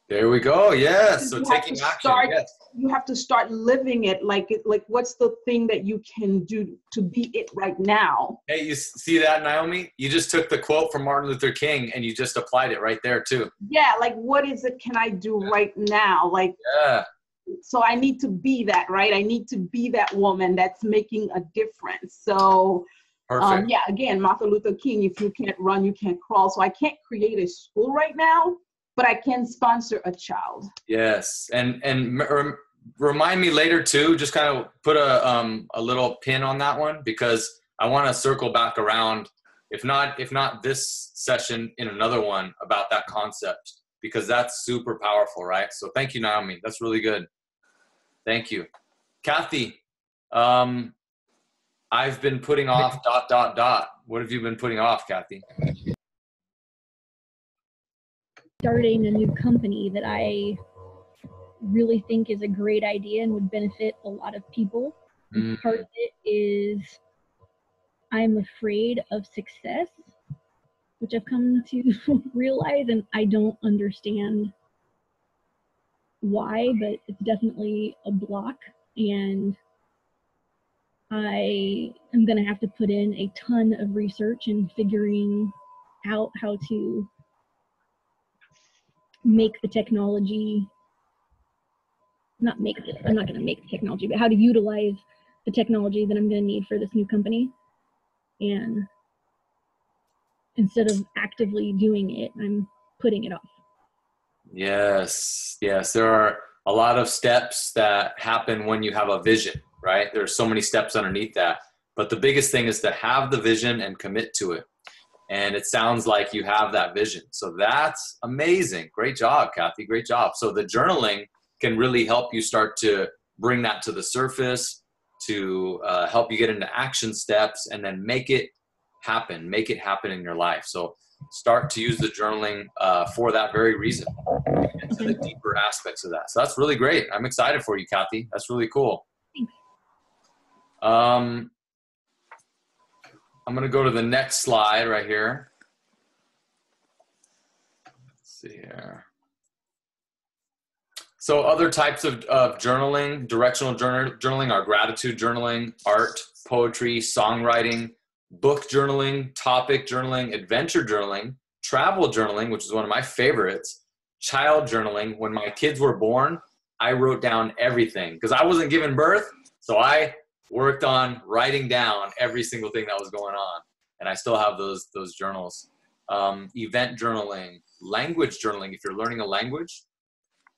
There we go. Yes. So You have taking to action. start- Yes. You have to start living it. Like what's the thing that you can do to be it right now? Hey, you see that, Naomi? You just took the quote from Martin Luther King and you just applied it right there too. Yeah, like what is it can I do right now? Like, Yeah. so I need to be that, right? I need to be that woman that's making a difference. So Perfect. yeah, again, Martin Luther King, if you can't run, you can't crawl. So I can't create a school right now, but I can sponsor a child. Yes. And remind me later too, just kind of put a little pin on that one, because I want to circle back around, if not this session, in another one about that concept, because that's super powerful, right? So thank you, Naomi. That's really good. Thank you. Kathy, I've been putting off ... What have you been putting off, Kathy? Starting a new company that I really think is a great idea and would benefit a lot of people. And part of it is I'm afraid of success, which I've come to realize, and I don't understand why, but it's definitely a block, and I am going to have to put in a ton of research and figuring out how to make the technology, I'm not going to make the technology, but how to utilize the technology that I'm going to need for this new company. And instead of actively doing it, I'm putting it off. Yes. Yes. There are a lot of steps that happen when you have a vision, right? There's so many steps underneath that. But the biggest thing is to have the vision and commit to it. And it sounds like you have that vision. So that's amazing. Great job, Kathy. Great job. So the journaling can really help you start to bring that to the surface, to help you get into action steps, and then make it happen in your life. So start to use the journaling for that very reason, into the deeper aspects of that. So that's really great. I'm excited for you, Kathy. That's really cool. Thanks. I'm going to go to the next slide right here. Let's see here. So other types of journaling, directional journaling are gratitude journaling, art, poetry, songwriting, book journaling, topic journaling, adventure journaling, travel journaling, which is one of my favorites, child journaling. When my kids were born, I wrote down everything because I wasn't given birth. So I worked on writing down every single thing that was going on. And I still have those journals. Event journaling, language journaling, if you're learning a language,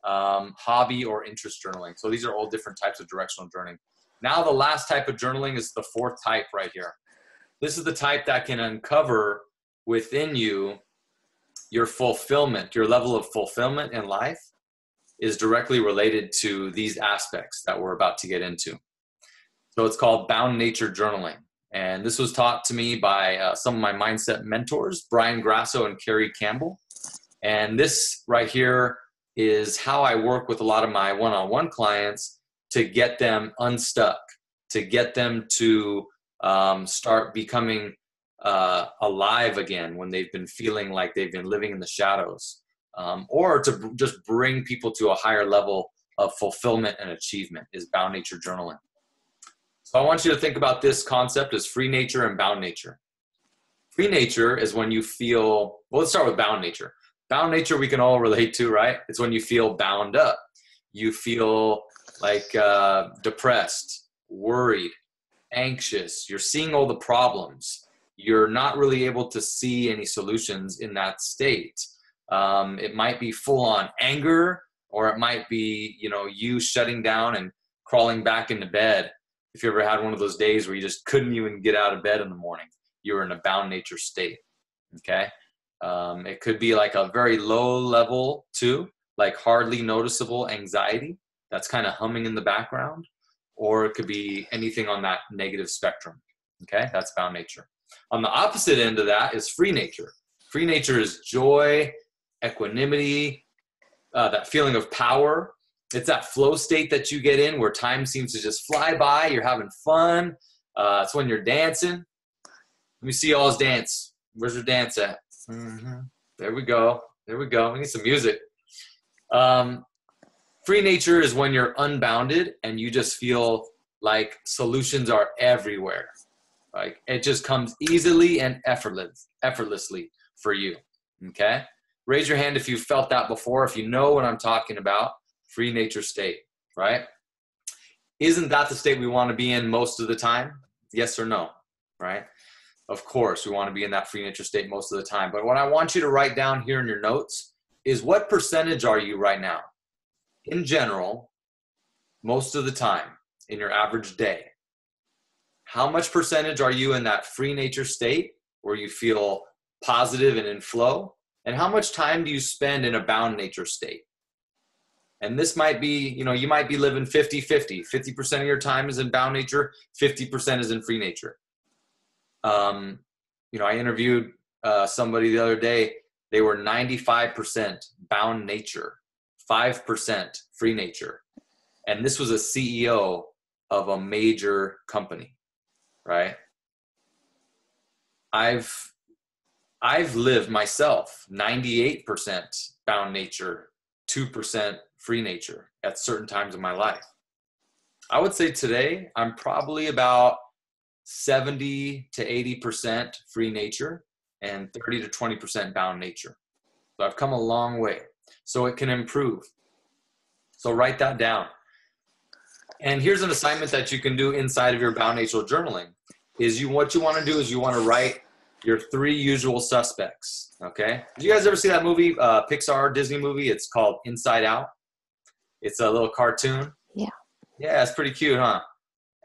hobby or interest journaling. So these are all different types of directional journaling. Now the last type of journaling is the fourth type right here. This is the type that can uncover within you your fulfillment, your level of fulfillment in life is directly related to these aspects that we're about to get into. So it's called Bound Nature Journaling. And this was taught to me by some of my mindset mentors, Brian Grasso and Carrie Campbell. And this right here is how I work with a lot of my one-on-one clients to get them unstuck, to get them to start becoming alive again when they've been feeling like they've been living in the shadows, or to just bring people to a higher level of fulfillment and achievement is Bound Nature Journaling. So I want you to think about this concept as free nature and bound nature. Free nature is when you feel, well, let's start with bound nature. Bound nature we can all relate to, right? It's when you feel bound up. You feel like depressed, worried, anxious. You're seeing all the problems. You're not really able to see any solutions in that state. It might be full on anger, or it might be, you shutting down and crawling back into bed. If you ever had one of those days where you just couldn't even get out of bed in the morning, you were in a bound nature state. Okay. It could be like a very low level too, like hardly noticeable anxiety that's kind of humming in the background, or it could be anything on that negative spectrum. Okay, that's bound nature. On the opposite end of that is free nature. Free nature is joy, equanimity, that feeling of power. It's that flow state that you get in where time seems to just fly by. You're having fun. It's when you're dancing. Let me see y'all's dance. Where's your dance at? Mm-hmm. There we go. There we go. We need some music. Free nature is when you're unbounded and you just feel like solutions are everywhere. Like it just comes easily and effortlessly for you. Okay? Raise your hand if you felt that before, if you know what I'm talking about. Free nature state, right? Isn't that the state we want to be in most of the time? Yes or no, right? Of course, we want to be in that free nature state most of the time. But what I want you to write down here in your notes is what percentage are you right now? In general, most of the time, in your average day. How much percentage are you in that free nature state where you feel positive and in flow? And how much time do you spend in a bound nature state? And this might be, you might be living 50-50. 50% of your time is in bound nature, 50% is in free nature. I interviewed somebody the other day. They were 95% bound nature, 5% free nature. And this was a CEO of a major company, right? I've lived myself 98% bound nature, 2% free nature at certain times in my life. I would say today I'm probably about 70 to 80% free nature and 30 to 20% bound nature. So I've come a long way. So it can improve. So write that down. And here's an assignment that you can do inside of your bound nature journaling. What you want to do is you want to write your 3 usual suspects. Okay? Did you guys ever see that movie, Pixar Disney movie? It's called Inside Out. It's a little cartoon. Yeah. Yeah, it's pretty cute, huh?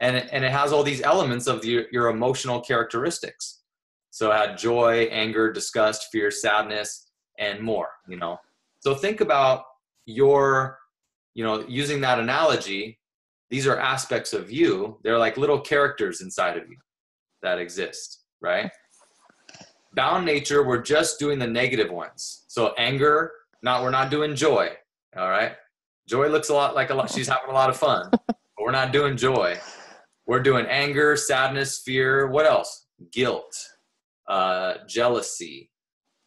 And it has all these elements of your emotional characteristics. So it had joy, anger, disgust, fear, sadness, and more, So think about using that analogy, these are aspects of you. They're like little characters inside of you that exist, right? Bound nature, we're just doing the negative ones. So anger, we're not doing joy, all right? Joy looks she's having a lot of fun, but we're not doing joy. We're doing anger, sadness, fear. What else? Guilt, jealousy,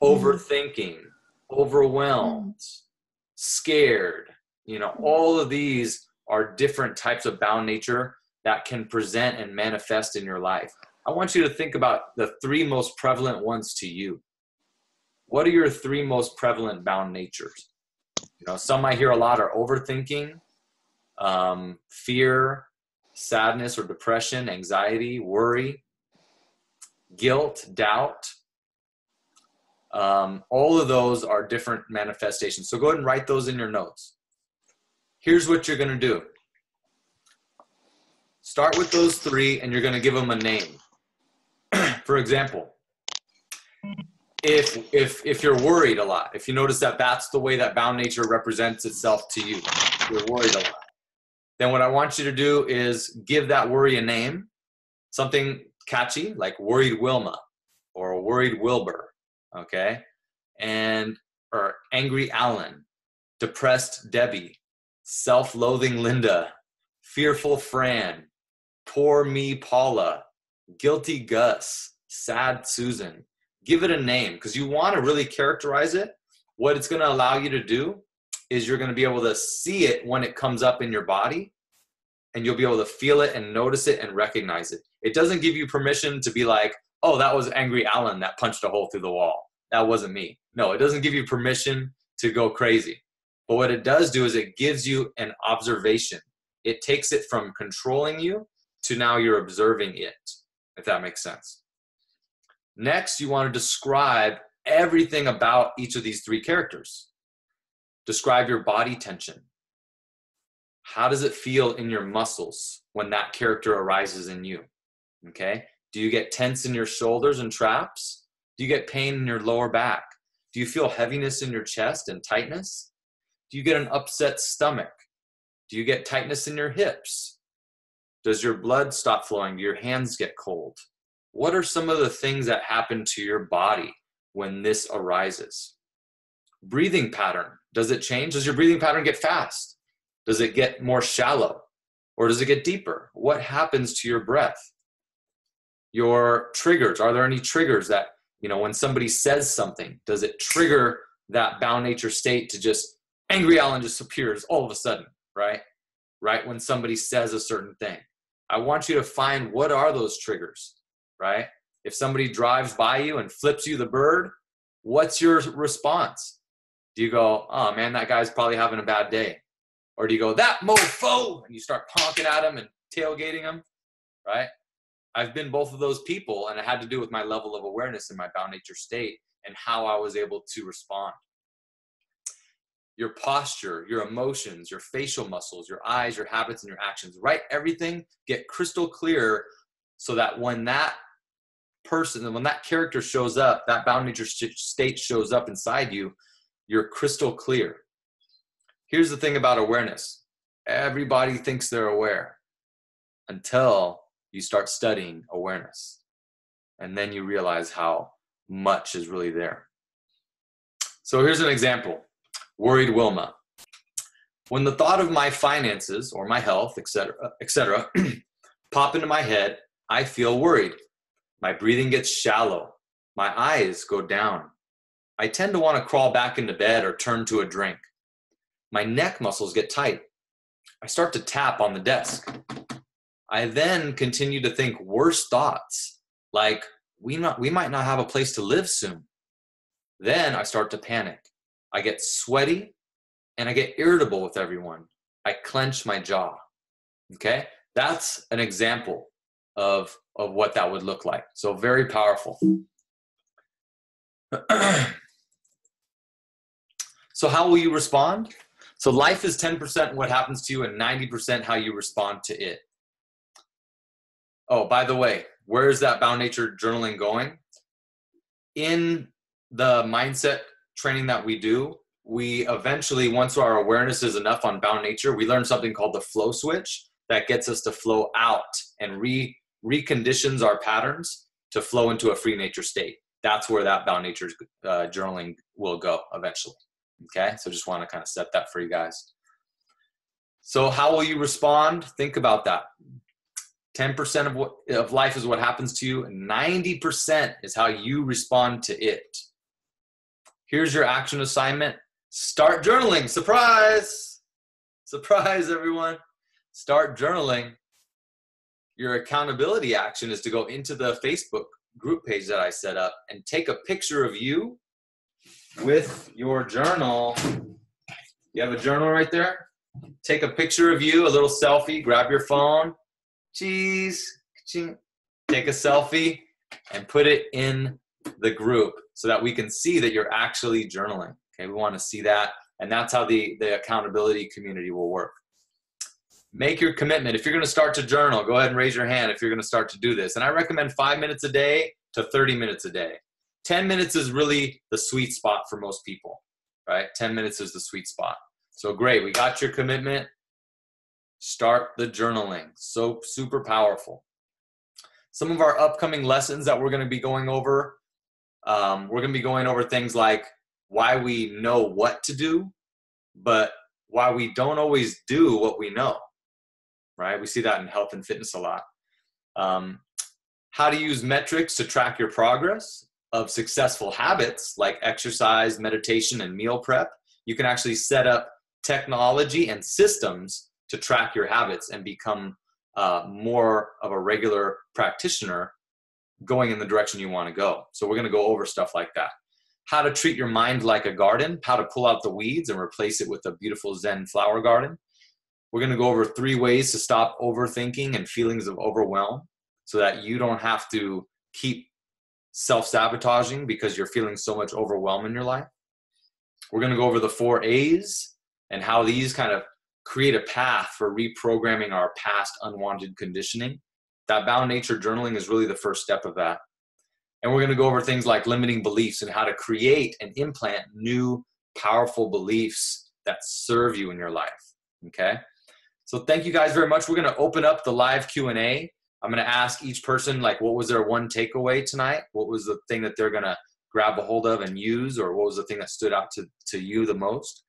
overthinking, overwhelmed, scared. All of these are different types of bound nature that can present and manifest in your life. I want you to think about the 3 most prevalent ones to you. What are your 3 most prevalent bound natures? Some I hear a lot are overthinking, fear, sadness or depression, anxiety, worry, guilt, doubt. All of those are different manifestations. So go ahead and write those in your notes. Here's what you're going to do. Start with those 3 and you're going to give them a name. For example, if you're worried a lot, if you notice that that's the way that bound nature represents itself to you, you're worried a lot, then what I want you to do is give that worry a name, something catchy like worried Wilma or worried Wilbur, okay? Or angry Alan, depressed Debbie, self-loathing Linda, fearful Fran, poor me Paula, guilty Gus, sad Susan. Give it a name because you want to really characterize it. What it's going to allow you to do is you're going to be able to see it when it comes up in your body, and you'll be able to feel it and notice it and recognize it. It doesn't give you permission to be like, oh, that was angry Alan that punched a hole through the wall. That wasn't me. No, it doesn't give you permission to go crazy. But what it does do is it gives you an observation. It takes it from controlling you to now you're observing it, if that makes sense. Next, you want to describe everything about each of these 3 characters. Describe your body tension. How does it feel in your muscles when that character arises in you? Okay? Do you get tense in your shoulders and traps? Do you get pain in your lower back? Do you feel heaviness in your chest and tightness? Do you get an upset stomach? Do you get tightness in your hips? Does your blood stop flowing? Do your hands get cold? What are some of the things that happen to your body when this arises? Breathing pattern, does it change? Does your breathing pattern get fast? Does it get more shallow? Or does it get deeper? What happens to your breath? Your triggers, are there any triggers that, when somebody says something, does it trigger that bound nature state to just, angry Alan just appears all of a sudden, right? Right when somebody says a certain thing. I want you to find what are those triggers, right? If somebody drives by you and flips you the bird, what's your response? Do you go, oh man, that guy's probably having a bad day? Or do you go, that mofo, and you start honking at him and tailgating him, right? I've been both of those people, and it had to do with my level of awareness in my bound nature state and how I was able to respond. Your posture, your emotions, your facial muscles, your eyes, your habits, and your actions, write everything, get crystal clear so that when that person, when that character shows up, that bound nature state shows up inside you, you're crystal clear. Here's the thing about awareness. Everybody thinks they're aware until you start studying awareness. And then you realize how much is really there. So here's an example. Worried Wilma. When the thought of my finances or my health, etc., pop into my head, I feel worried. My breathing gets shallow. My eyes go down. I tend to want to crawl back into bed or turn to a drink. My neck muscles get tight. I start to tap on the desk. I then continue to think worse thoughts, like we might not have a place to live soon. Then I start to panic. I get sweaty and I get irritable with everyone. I clench my jaw. Okay? That's an example of what that would look like. So very powerful. So how will you respond? So life is 10% what happens to you and 90% how you respond to it. Oh, by the way, where is that bound nature journaling going? In the mindset training that we do, we eventually, once our awareness is enough on bound nature, we learn something called the flow switch that gets us to flow out and reconditions our patterns to flow into a free nature state. That's where that bound nature journaling will go eventually. Okay, so just want to kind of set that for you guys. So how will you respond? Think about that. 10% of life is what happens to you, and 90% is how you respond to it. Here's your action assignment. Start journaling. Surprise! Surprise, everyone. Start journaling. Your accountability action is to go into the Facebook group page that I set up and take a picture of you with your journal. You have a journal right there? Take a picture of you, a little selfie, grab your phone. Cheese. Take a selfie and put it in the group so that we can see that you're actually journaling. Okay, we want to see that. And that's how the accountability community will work. Make your commitment. If you're going to start to journal, go ahead and raise your hand if you're going to start to do this. And I recommend 5 minutes a day to 30 minutes a day. 10 minutes is really the sweet spot for most people, right? 10 minutes is the sweet spot. So great, we got your commitment. Start the journaling. So super powerful. Some of our upcoming lessons that we're going to be going over, we're going to be going over things like why we know what to do, but why we don't always do what we know, right? We see that in health and fitness a lot. How to use metrics to track your progress of successful habits like exercise, meditation, and meal prep. You can actually set up technology and systems to track your habits and become more of a regular practitioner going in the direction you want to go. So we're going to go over stuff like that. How to treat your mind like a garden, how to pull out the weeds and replace it with a beautiful Zen flower garden. We're going to go over 3 ways to stop overthinking and feelings of overwhelm so that you don't have to keep self-sabotaging because you're feeling so much overwhelm in your life. We're going to go over the 4 A's and how these kind of create a path for reprogramming our past unwanted conditioning. That bound nature journaling is really the first step of that. And we're going to go over things like limiting beliefs and how to create and implant new powerful beliefs that serve you in your life. Okay. So thank you guys very much. We're going to open up the live Q&A. I'm going to ask each person, like, what was their one takeaway tonight? What was the thing that they're going to grab a hold of and use? Or what was the thing that stood out to you the most?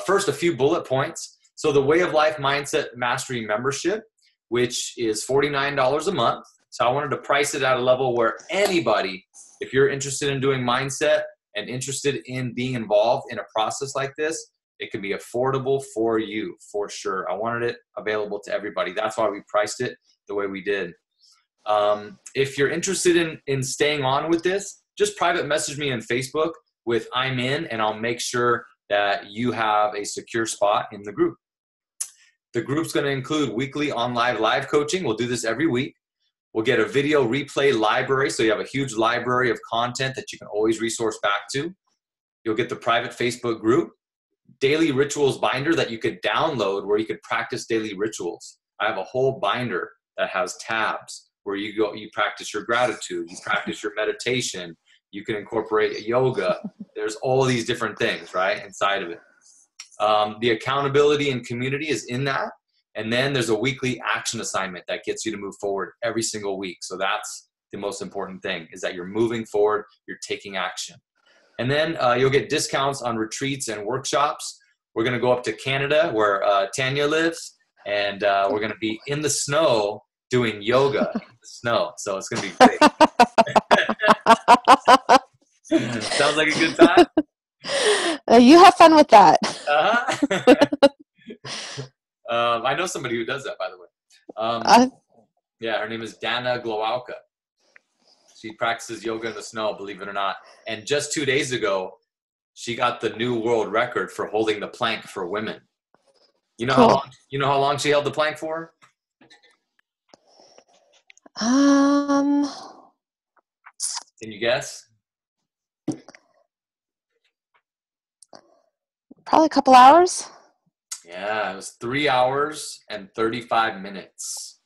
First, a few bullet points. So the Way of Life Mindset Mastery membership, which is $49 a month. So I wanted to price it at a level where anybody, if you're interested in doing mindset and interested in being involved in a process like this, it can be affordable for you, for sure. I wanted it available to everybody. That's why we priced it the way we did. If you're interested in staying on with this, just private message me on Facebook with I'm in, and I'll make sure that you have a secure spot in the group. The group's going to include weekly live coaching. We'll do this every week. We'll get a video replay library, so you have a huge library of content that you can always resource back to. You'll get the private Facebook group, daily rituals binder that you could download where you could practice daily rituals. I have a whole binder that has tabs where you practice your gratitude, you practice your meditation, you can incorporate yoga. There's all these different things, right, inside of it. The accountability and community is in that. And then there's a weekly action assignment that gets you to move forward every single week. So that's the most important thing, is that you're moving forward, you're taking action. And then you'll get discounts on retreats and workshops. We're going to go up to Canada where Tanya lives, and we're going to be in the snow doing yoga in the snow. So it's going to be great. Sounds like a good time? You have fun with that. I know somebody who does that, by the way. Yeah, her name is Dana Glowalka. She practices yoga in the snow, believe it or not. And just 2 days ago, she got the new world record for holding the plank for women. You know, cool. how long she held the plank for? Probably Can you guess? a couple hours. Yeah, it was 3 hours and 35 minutes.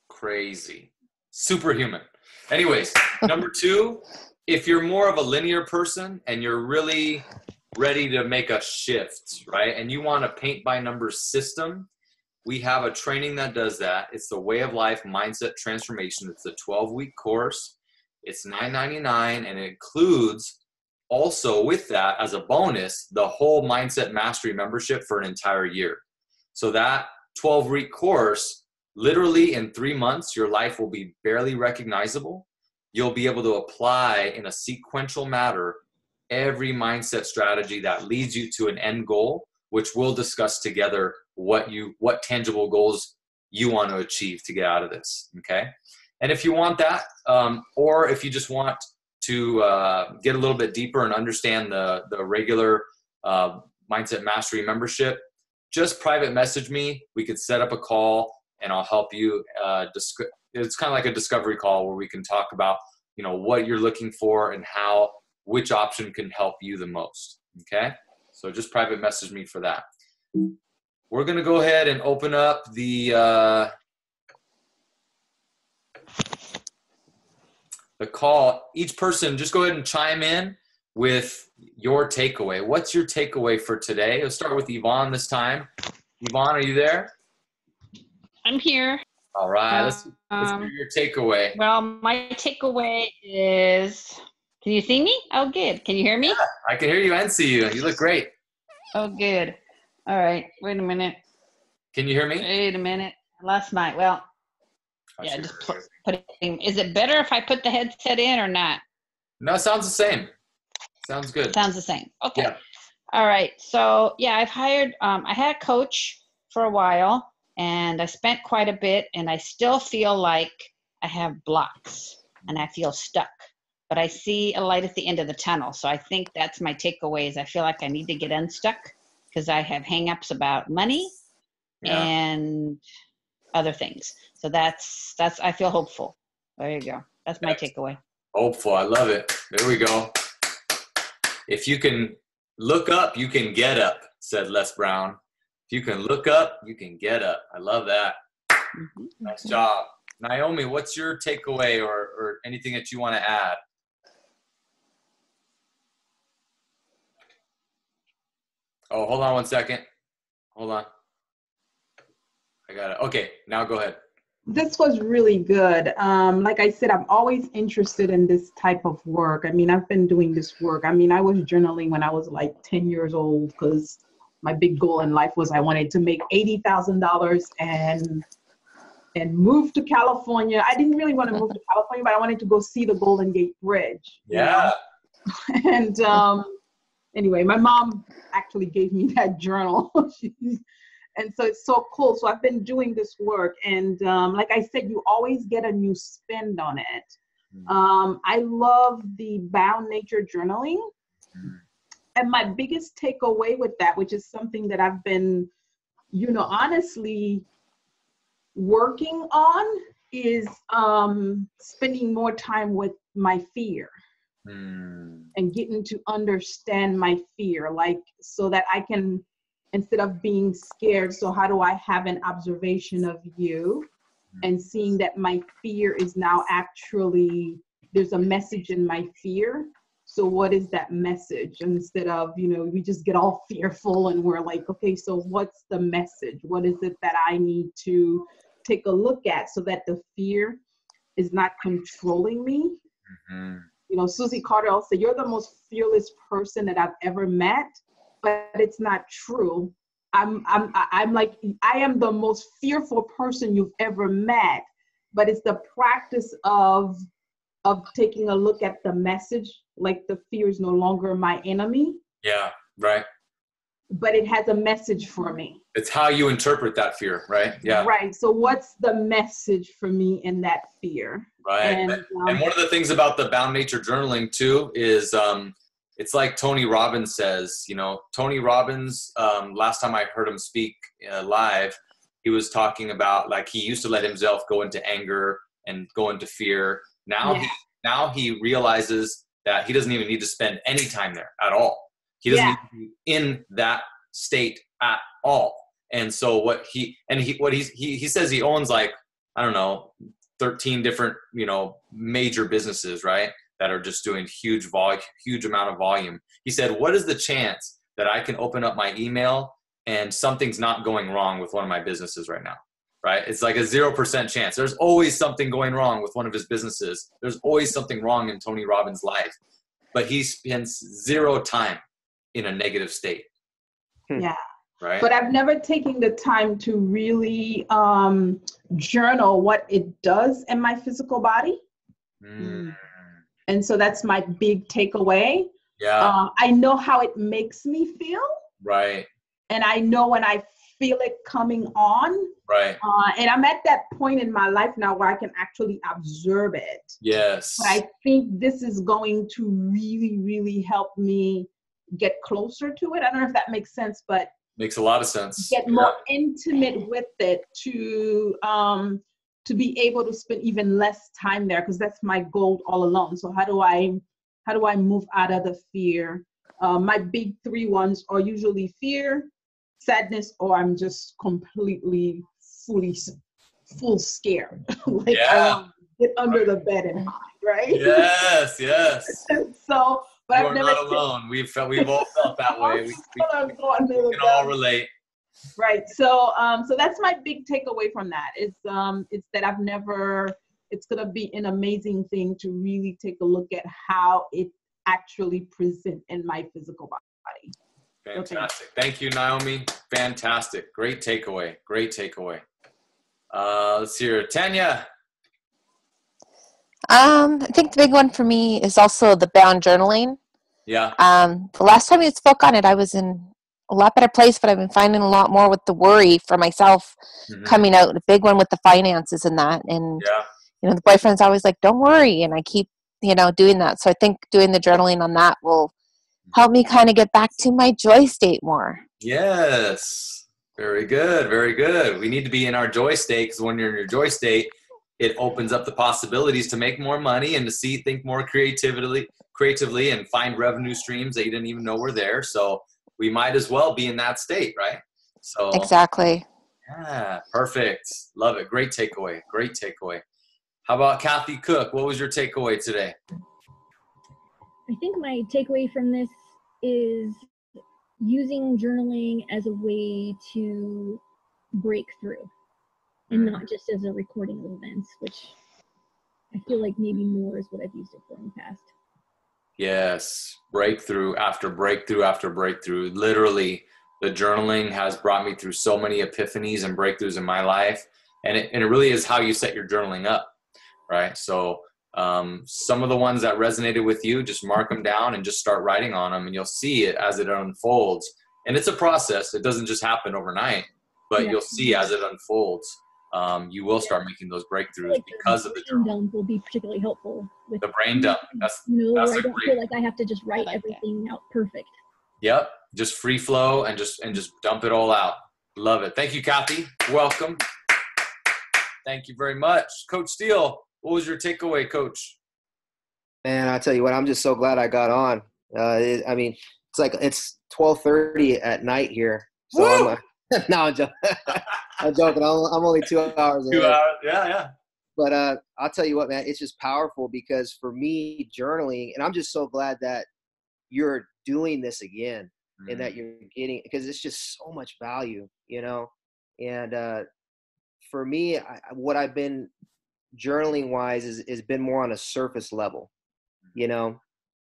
Crazy. Superhuman. Anyways, number 2, if you're more of a linear person and you're really ready to make a shift, right, and you want a paint by numbers system, we have a training that does that. It's the Way of Life Mindset Transformation. It's a 12-week course. It's $9.99, and it includes also with that as a bonus the whole Mindset Mastery membership for an entire year. So that 12-week course, literally in 3 months, your life will be barely recognizable. You'll be able to apply in a sequential manner every mindset strategy that leads you to an end goal, which we'll discuss together what tangible goals you want to achieve to get out of this. Okay. And if you want that, or if you just want to get a little bit deeper and understand the regular Mindset Mastery membership, just private message me. We could set up a call and I'll help you. It's kind of like a discovery call where we can talk about, what you're looking for and which option can help you the most. Okay. So just private message me for that. We're going to go ahead and open up the call. Each person, just go ahead and chime in with your takeaway. What's your takeaway for today? Let's start with Yvonne this time. Yvonne, are you there? I'm here. All right. Let's hear your takeaway. Well, my takeaway is, can you see me? Oh, good. Can you hear me? Yeah, I can hear you and see you. You look great. Oh, good. All right. Wait a minute. Can you hear me? Wait a minute. Last night. Well, yeah, just putting. Is it better if I put the headset in or not? No, it sounds the same. Sounds good. Sounds the same. Okay. Yeah. All right. So yeah, I've hired. I had a coach for a while, and I spent quite a bit, and I still feel like I have blocks, and I feel stuck. But I see a light at the end of the tunnel. So I think that's my takeaway. Is I feel like I need to get unstuck because I have hangups about money and other things. So that's I feel hopeful. There you go. That's my takeaway. Hopeful. I love it. There we go. If you can look up, you can get up, said Les Brown. If you can look up, you can get up. I love that. Nice job. Naomi, what's your takeaway or anything that you want to add? Oh, hold on one second. Hold on. I got it. Okay, now go ahead. This was really good. Like I said, I'm always interested in this type of work. I mean, I've been doing this work. I mean, I was journaling when I was like 10 years old because my big goal in life was I wanted to make $80,000 and move to California. I didn't really want to move to California, but I wanted to go see the Golden Gate Bridge. Yeah. And anyway, my mom actually gave me that journal. And so it's so cool. So I've been doing this work. And like I said, you always get a new spin on it. I love the Bound Nature journaling. And my biggest takeaway with that, which is something that I've been, honestly working on, is spending more time with my fear. And getting to understand my fear, like, so that I can, instead of being scared, so how do I have an observation of you and seeing that my fear is now actually, there's a message in my fear. So what is that message? Instead of, we just get all fearful and we're like, okay, so what's the message? What is it that I need to take a look at so that the fear is not controlling me? Susie Carter will say, you're the most fearless person that I've ever met, but it's not true. I'm like, I am the most fearful person you've ever met, but it's the practice of taking a look at the message, like the fear is no longer my enemy. Yeah, right. But it has a message for me. It's how you interpret that fear, right? Yeah. Right. So what's the message for me in that fear? Right. And one of the things about the Bound Nature journaling too is it's like Tony Robbins says, Tony Robbins, last time I heard him speak live, he was talking about, like, he used to let himself go into anger and go into fear. Now he realizes that he doesn't even need to spend any time there at all. He doesn't need to be in that state at all. And so he says he owns, like, I don't know, 13 different, major businesses, right? That are just doing huge amount of volume. He said, what is the chance that I can open up my email and something's not going wrong with one of my businesses right now? Right? It's like a 0% chance. There's always something going wrong with one of his businesses. There's always something wrong in Tony Robbins' life, but he spends zero time in a negative state. Yeah. Right. But I've never taken the time to really journal what it does in my physical body. And so that's my big takeaway. Yeah. I know how it makes me feel. Right. And I know when I feel it coming on. Right. And I'm at that point in my life now where I can actually observe it. Yes. But I think this is going to really, really help me get closer to it. I don't know if that makes sense, but makes a lot of sense. Get more intimate with it to be able to spend even less time there, because that's my goal all along. So how do I move out of the fear? My big three ones are usually fear, sadness, or I'm just completely full scared. Like, I want to get under the bed and hide, right? Yes. So, but You're I've never not alone. We've all felt that way. We can all relate. Right. So that's my big takeaway from that. It's that it's going to be an amazing thing to really take a look at how it actually presents in my physical body. Fantastic. Thank you, Naomi. Fantastic. Great takeaway. Let's hear Tanya. I think the big one for me is also the Bound journaling. Yeah. The last time you spoke on it, I was in a lot better place, but I've been finding a lot more with the worry for myself coming out. A big one with the finances and that. And, the boyfriend's always like, don't worry. And I keep, doing that. So I think doing the journaling on that will help me kind of get back to my joy state more. Yes. Very good. Very good. We need to be in our joy state, because when you're in your joy state, it opens up the possibilities to make more money and to think more creatively and find revenue streams that you didn't even know were there. So we might as well be in that state, right? So exactly. Yeah, perfect. Love it. Great takeaway. Great takeaway. How about Kathy Cook? What was your takeaway today? I think my takeaway from this is using journaling as a way to break through and not just as a recording of events, which I feel like maybe more is what I've used it for in the past. Yes, breakthrough after breakthrough after breakthrough. Literally, the journaling has brought me through so many epiphanies and breakthroughs in my life. And it really is how you set your journaling up, right? So some of the ones that resonated with you, just mark them down and just start writing on them, and you'll see it as it unfolds. And it's a process. It doesn't just happen overnight, but you'll see as it unfolds. You will start making those breakthroughs because of the journal. Brain dump will be particularly helpful with the brain dump. That's where I don't feel like I have to just write everything out perfect. Yep, just free flow and just dump it all out. Love it. Thank you, Kathy. Welcome. Thank you very much, Coach Steele. What was your takeaway, Coach? Man, I tell you what, I'm just so glad I got on. I mean, it's like it's 12:30 at night here, so no, I'm joking. I'm joking. I'm only 2 hours ahead. 2 hours, yeah. But I'll tell you what, man, it's just powerful because for me, journaling, and I'm just so glad that you're doing this again and that you're getting, because it's just so much value, you know. And for me, what I've been journaling wise is been more on a surface level, you know.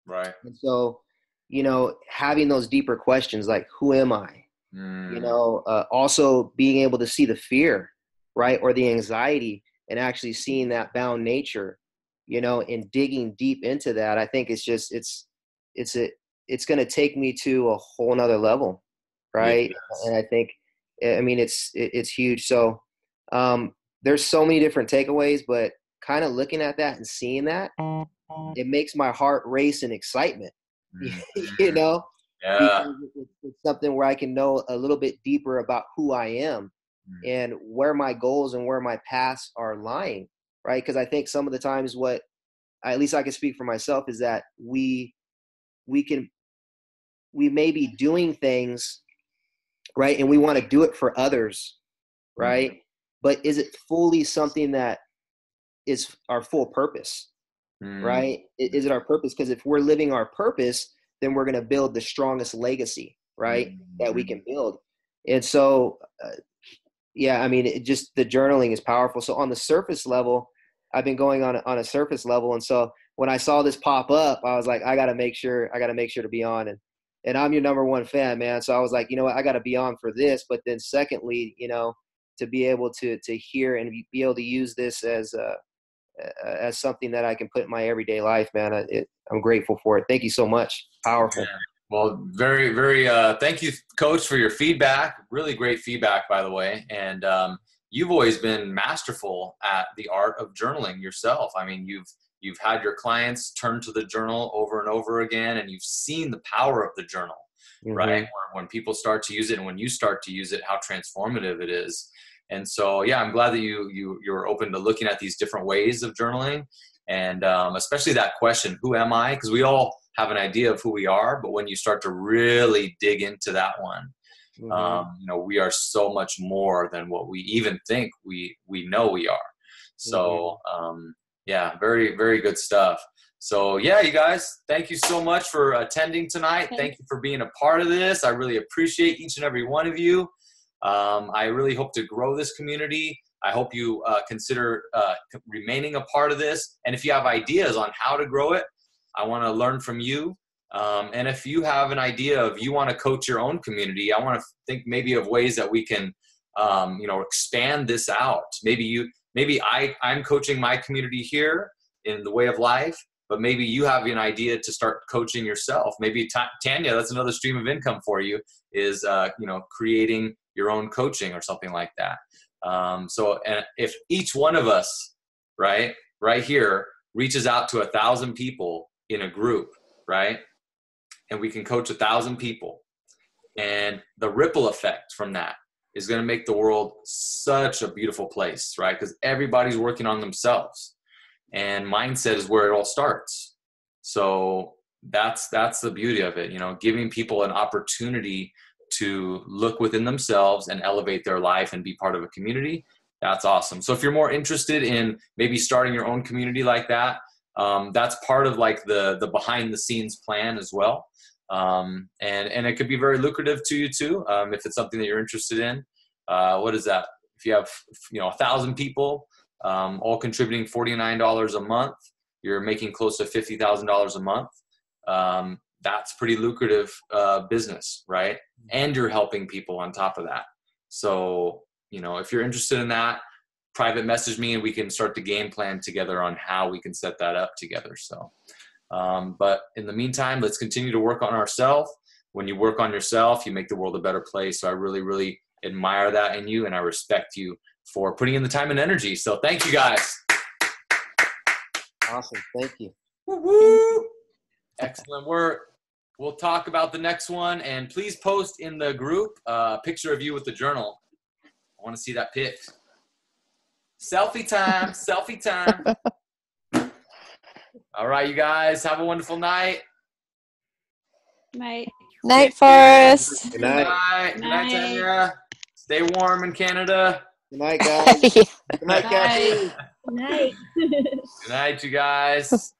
Right. And so, you know, having those deeper questions like, who am I? You know, also being able to see the fear, right, or the anxiety, and actually seeing that bound nature, you know, and digging deep into that. I think it's just it's going to take me to a whole nother level, right? Yes. And I think, I mean, it's huge. So there's so many different takeaways, but kind of looking at that and seeing that, it makes my heart race in excitement, you know. Yeah. Because it's something where I can know a little bit deeper about who I am and where my goals and where my paths are lying, right? Because I think some of the times at least I can speak for myself, is that we may be doing things, right? And we want to do it for others, right? But is it fully something that is our full purpose, right? Is it our purpose? Because if we're living our purpose, then we're going to build the strongest legacy, right, that we can build. And so, yeah, I mean, the journaling is powerful. So on the surface level, I've been going on a surface level. And so when I saw this pop up, I was like, I got to make sure to be on. And I'm your number one fan, man. So I was like, you know what, I got to be on for this. But then secondly, you know, to be able to hear and be able to use this as something that I can put in my everyday life, man. I'm grateful for it. Thank you so much. Powerful. Yeah. Well, very, very, thank you, Coach, for your feedback. Really great feedback, by the way. And you've always been masterful at the art of journaling yourself. I mean, you've had your clients turn to the journal over and over again, and you've seen the power of the journal, right? When people start to use it and when you start to use it, how transformative it is. And so, yeah, I'm glad that you're open to looking at these different ways of journaling, and especially that question, who am I? Because we all have an idea of who we are, but when you start to really dig into that one, you know, we are so much more than what we even think we know we are. So, yeah, very, very good stuff. So, yeah, you guys, thank you so much for attending tonight. Thank you for being a part of this. I really appreciate each and every one of you. I really hope to grow this community. I hope you consider remaining a part of this. And if you have ideas on how to grow it, I want to learn from you. And if you have an idea of you want to coach your own community, I want to think maybe of ways that we can, you know, expand this out. Maybe I'm coaching my community here in the way of life, but maybe you have an idea to start coaching yourself. Maybe Tanya, that's another stream of income for you, is, you know, creating your own coaching or something like that. So and if each one of us, right here, reaches out to 1,000 people in a group, right? And we can coach 1,000 people, and the ripple effect from that is going to make the world such a beautiful place, right? Because everybody's working on themselves, and mindset is where it all starts. So that's the beauty of it, you know, giving people an opportunity to look within themselves and elevate their life and be part of a community, that's awesome. So if you're more interested in maybe starting your own community like that, that's part of like the behind the scenes plan as well. And it could be very lucrative to you too, if it's something that you're interested in. What is that? If you have, 1,000 people, all contributing $49 a month, you're making close to $50,000 a month. That's pretty lucrative business, right? And you're helping people on top of that. So, if you're interested in that, private message me and we can start the game plan together on how we can set that up together. So, but in the meantime, let's continue to work on ourselves. When you work on yourself, you make the world a better place. So I really, really admire that in you, and I respect you for putting in the time and energy. So thank you guys. Awesome. Thank you. Woo-hoo. Excellent work. We'll talk about the next one, and please post in the group a picture of you with the journal. I want to see that pic. Selfie time. Selfie time. All right, you guys, have a wonderful night. Night. Night, Forrest. Good night. Good night, Tanya. Stay warm in Canada. Good night, guys. Good night, Kathy. Night. Good night, you guys.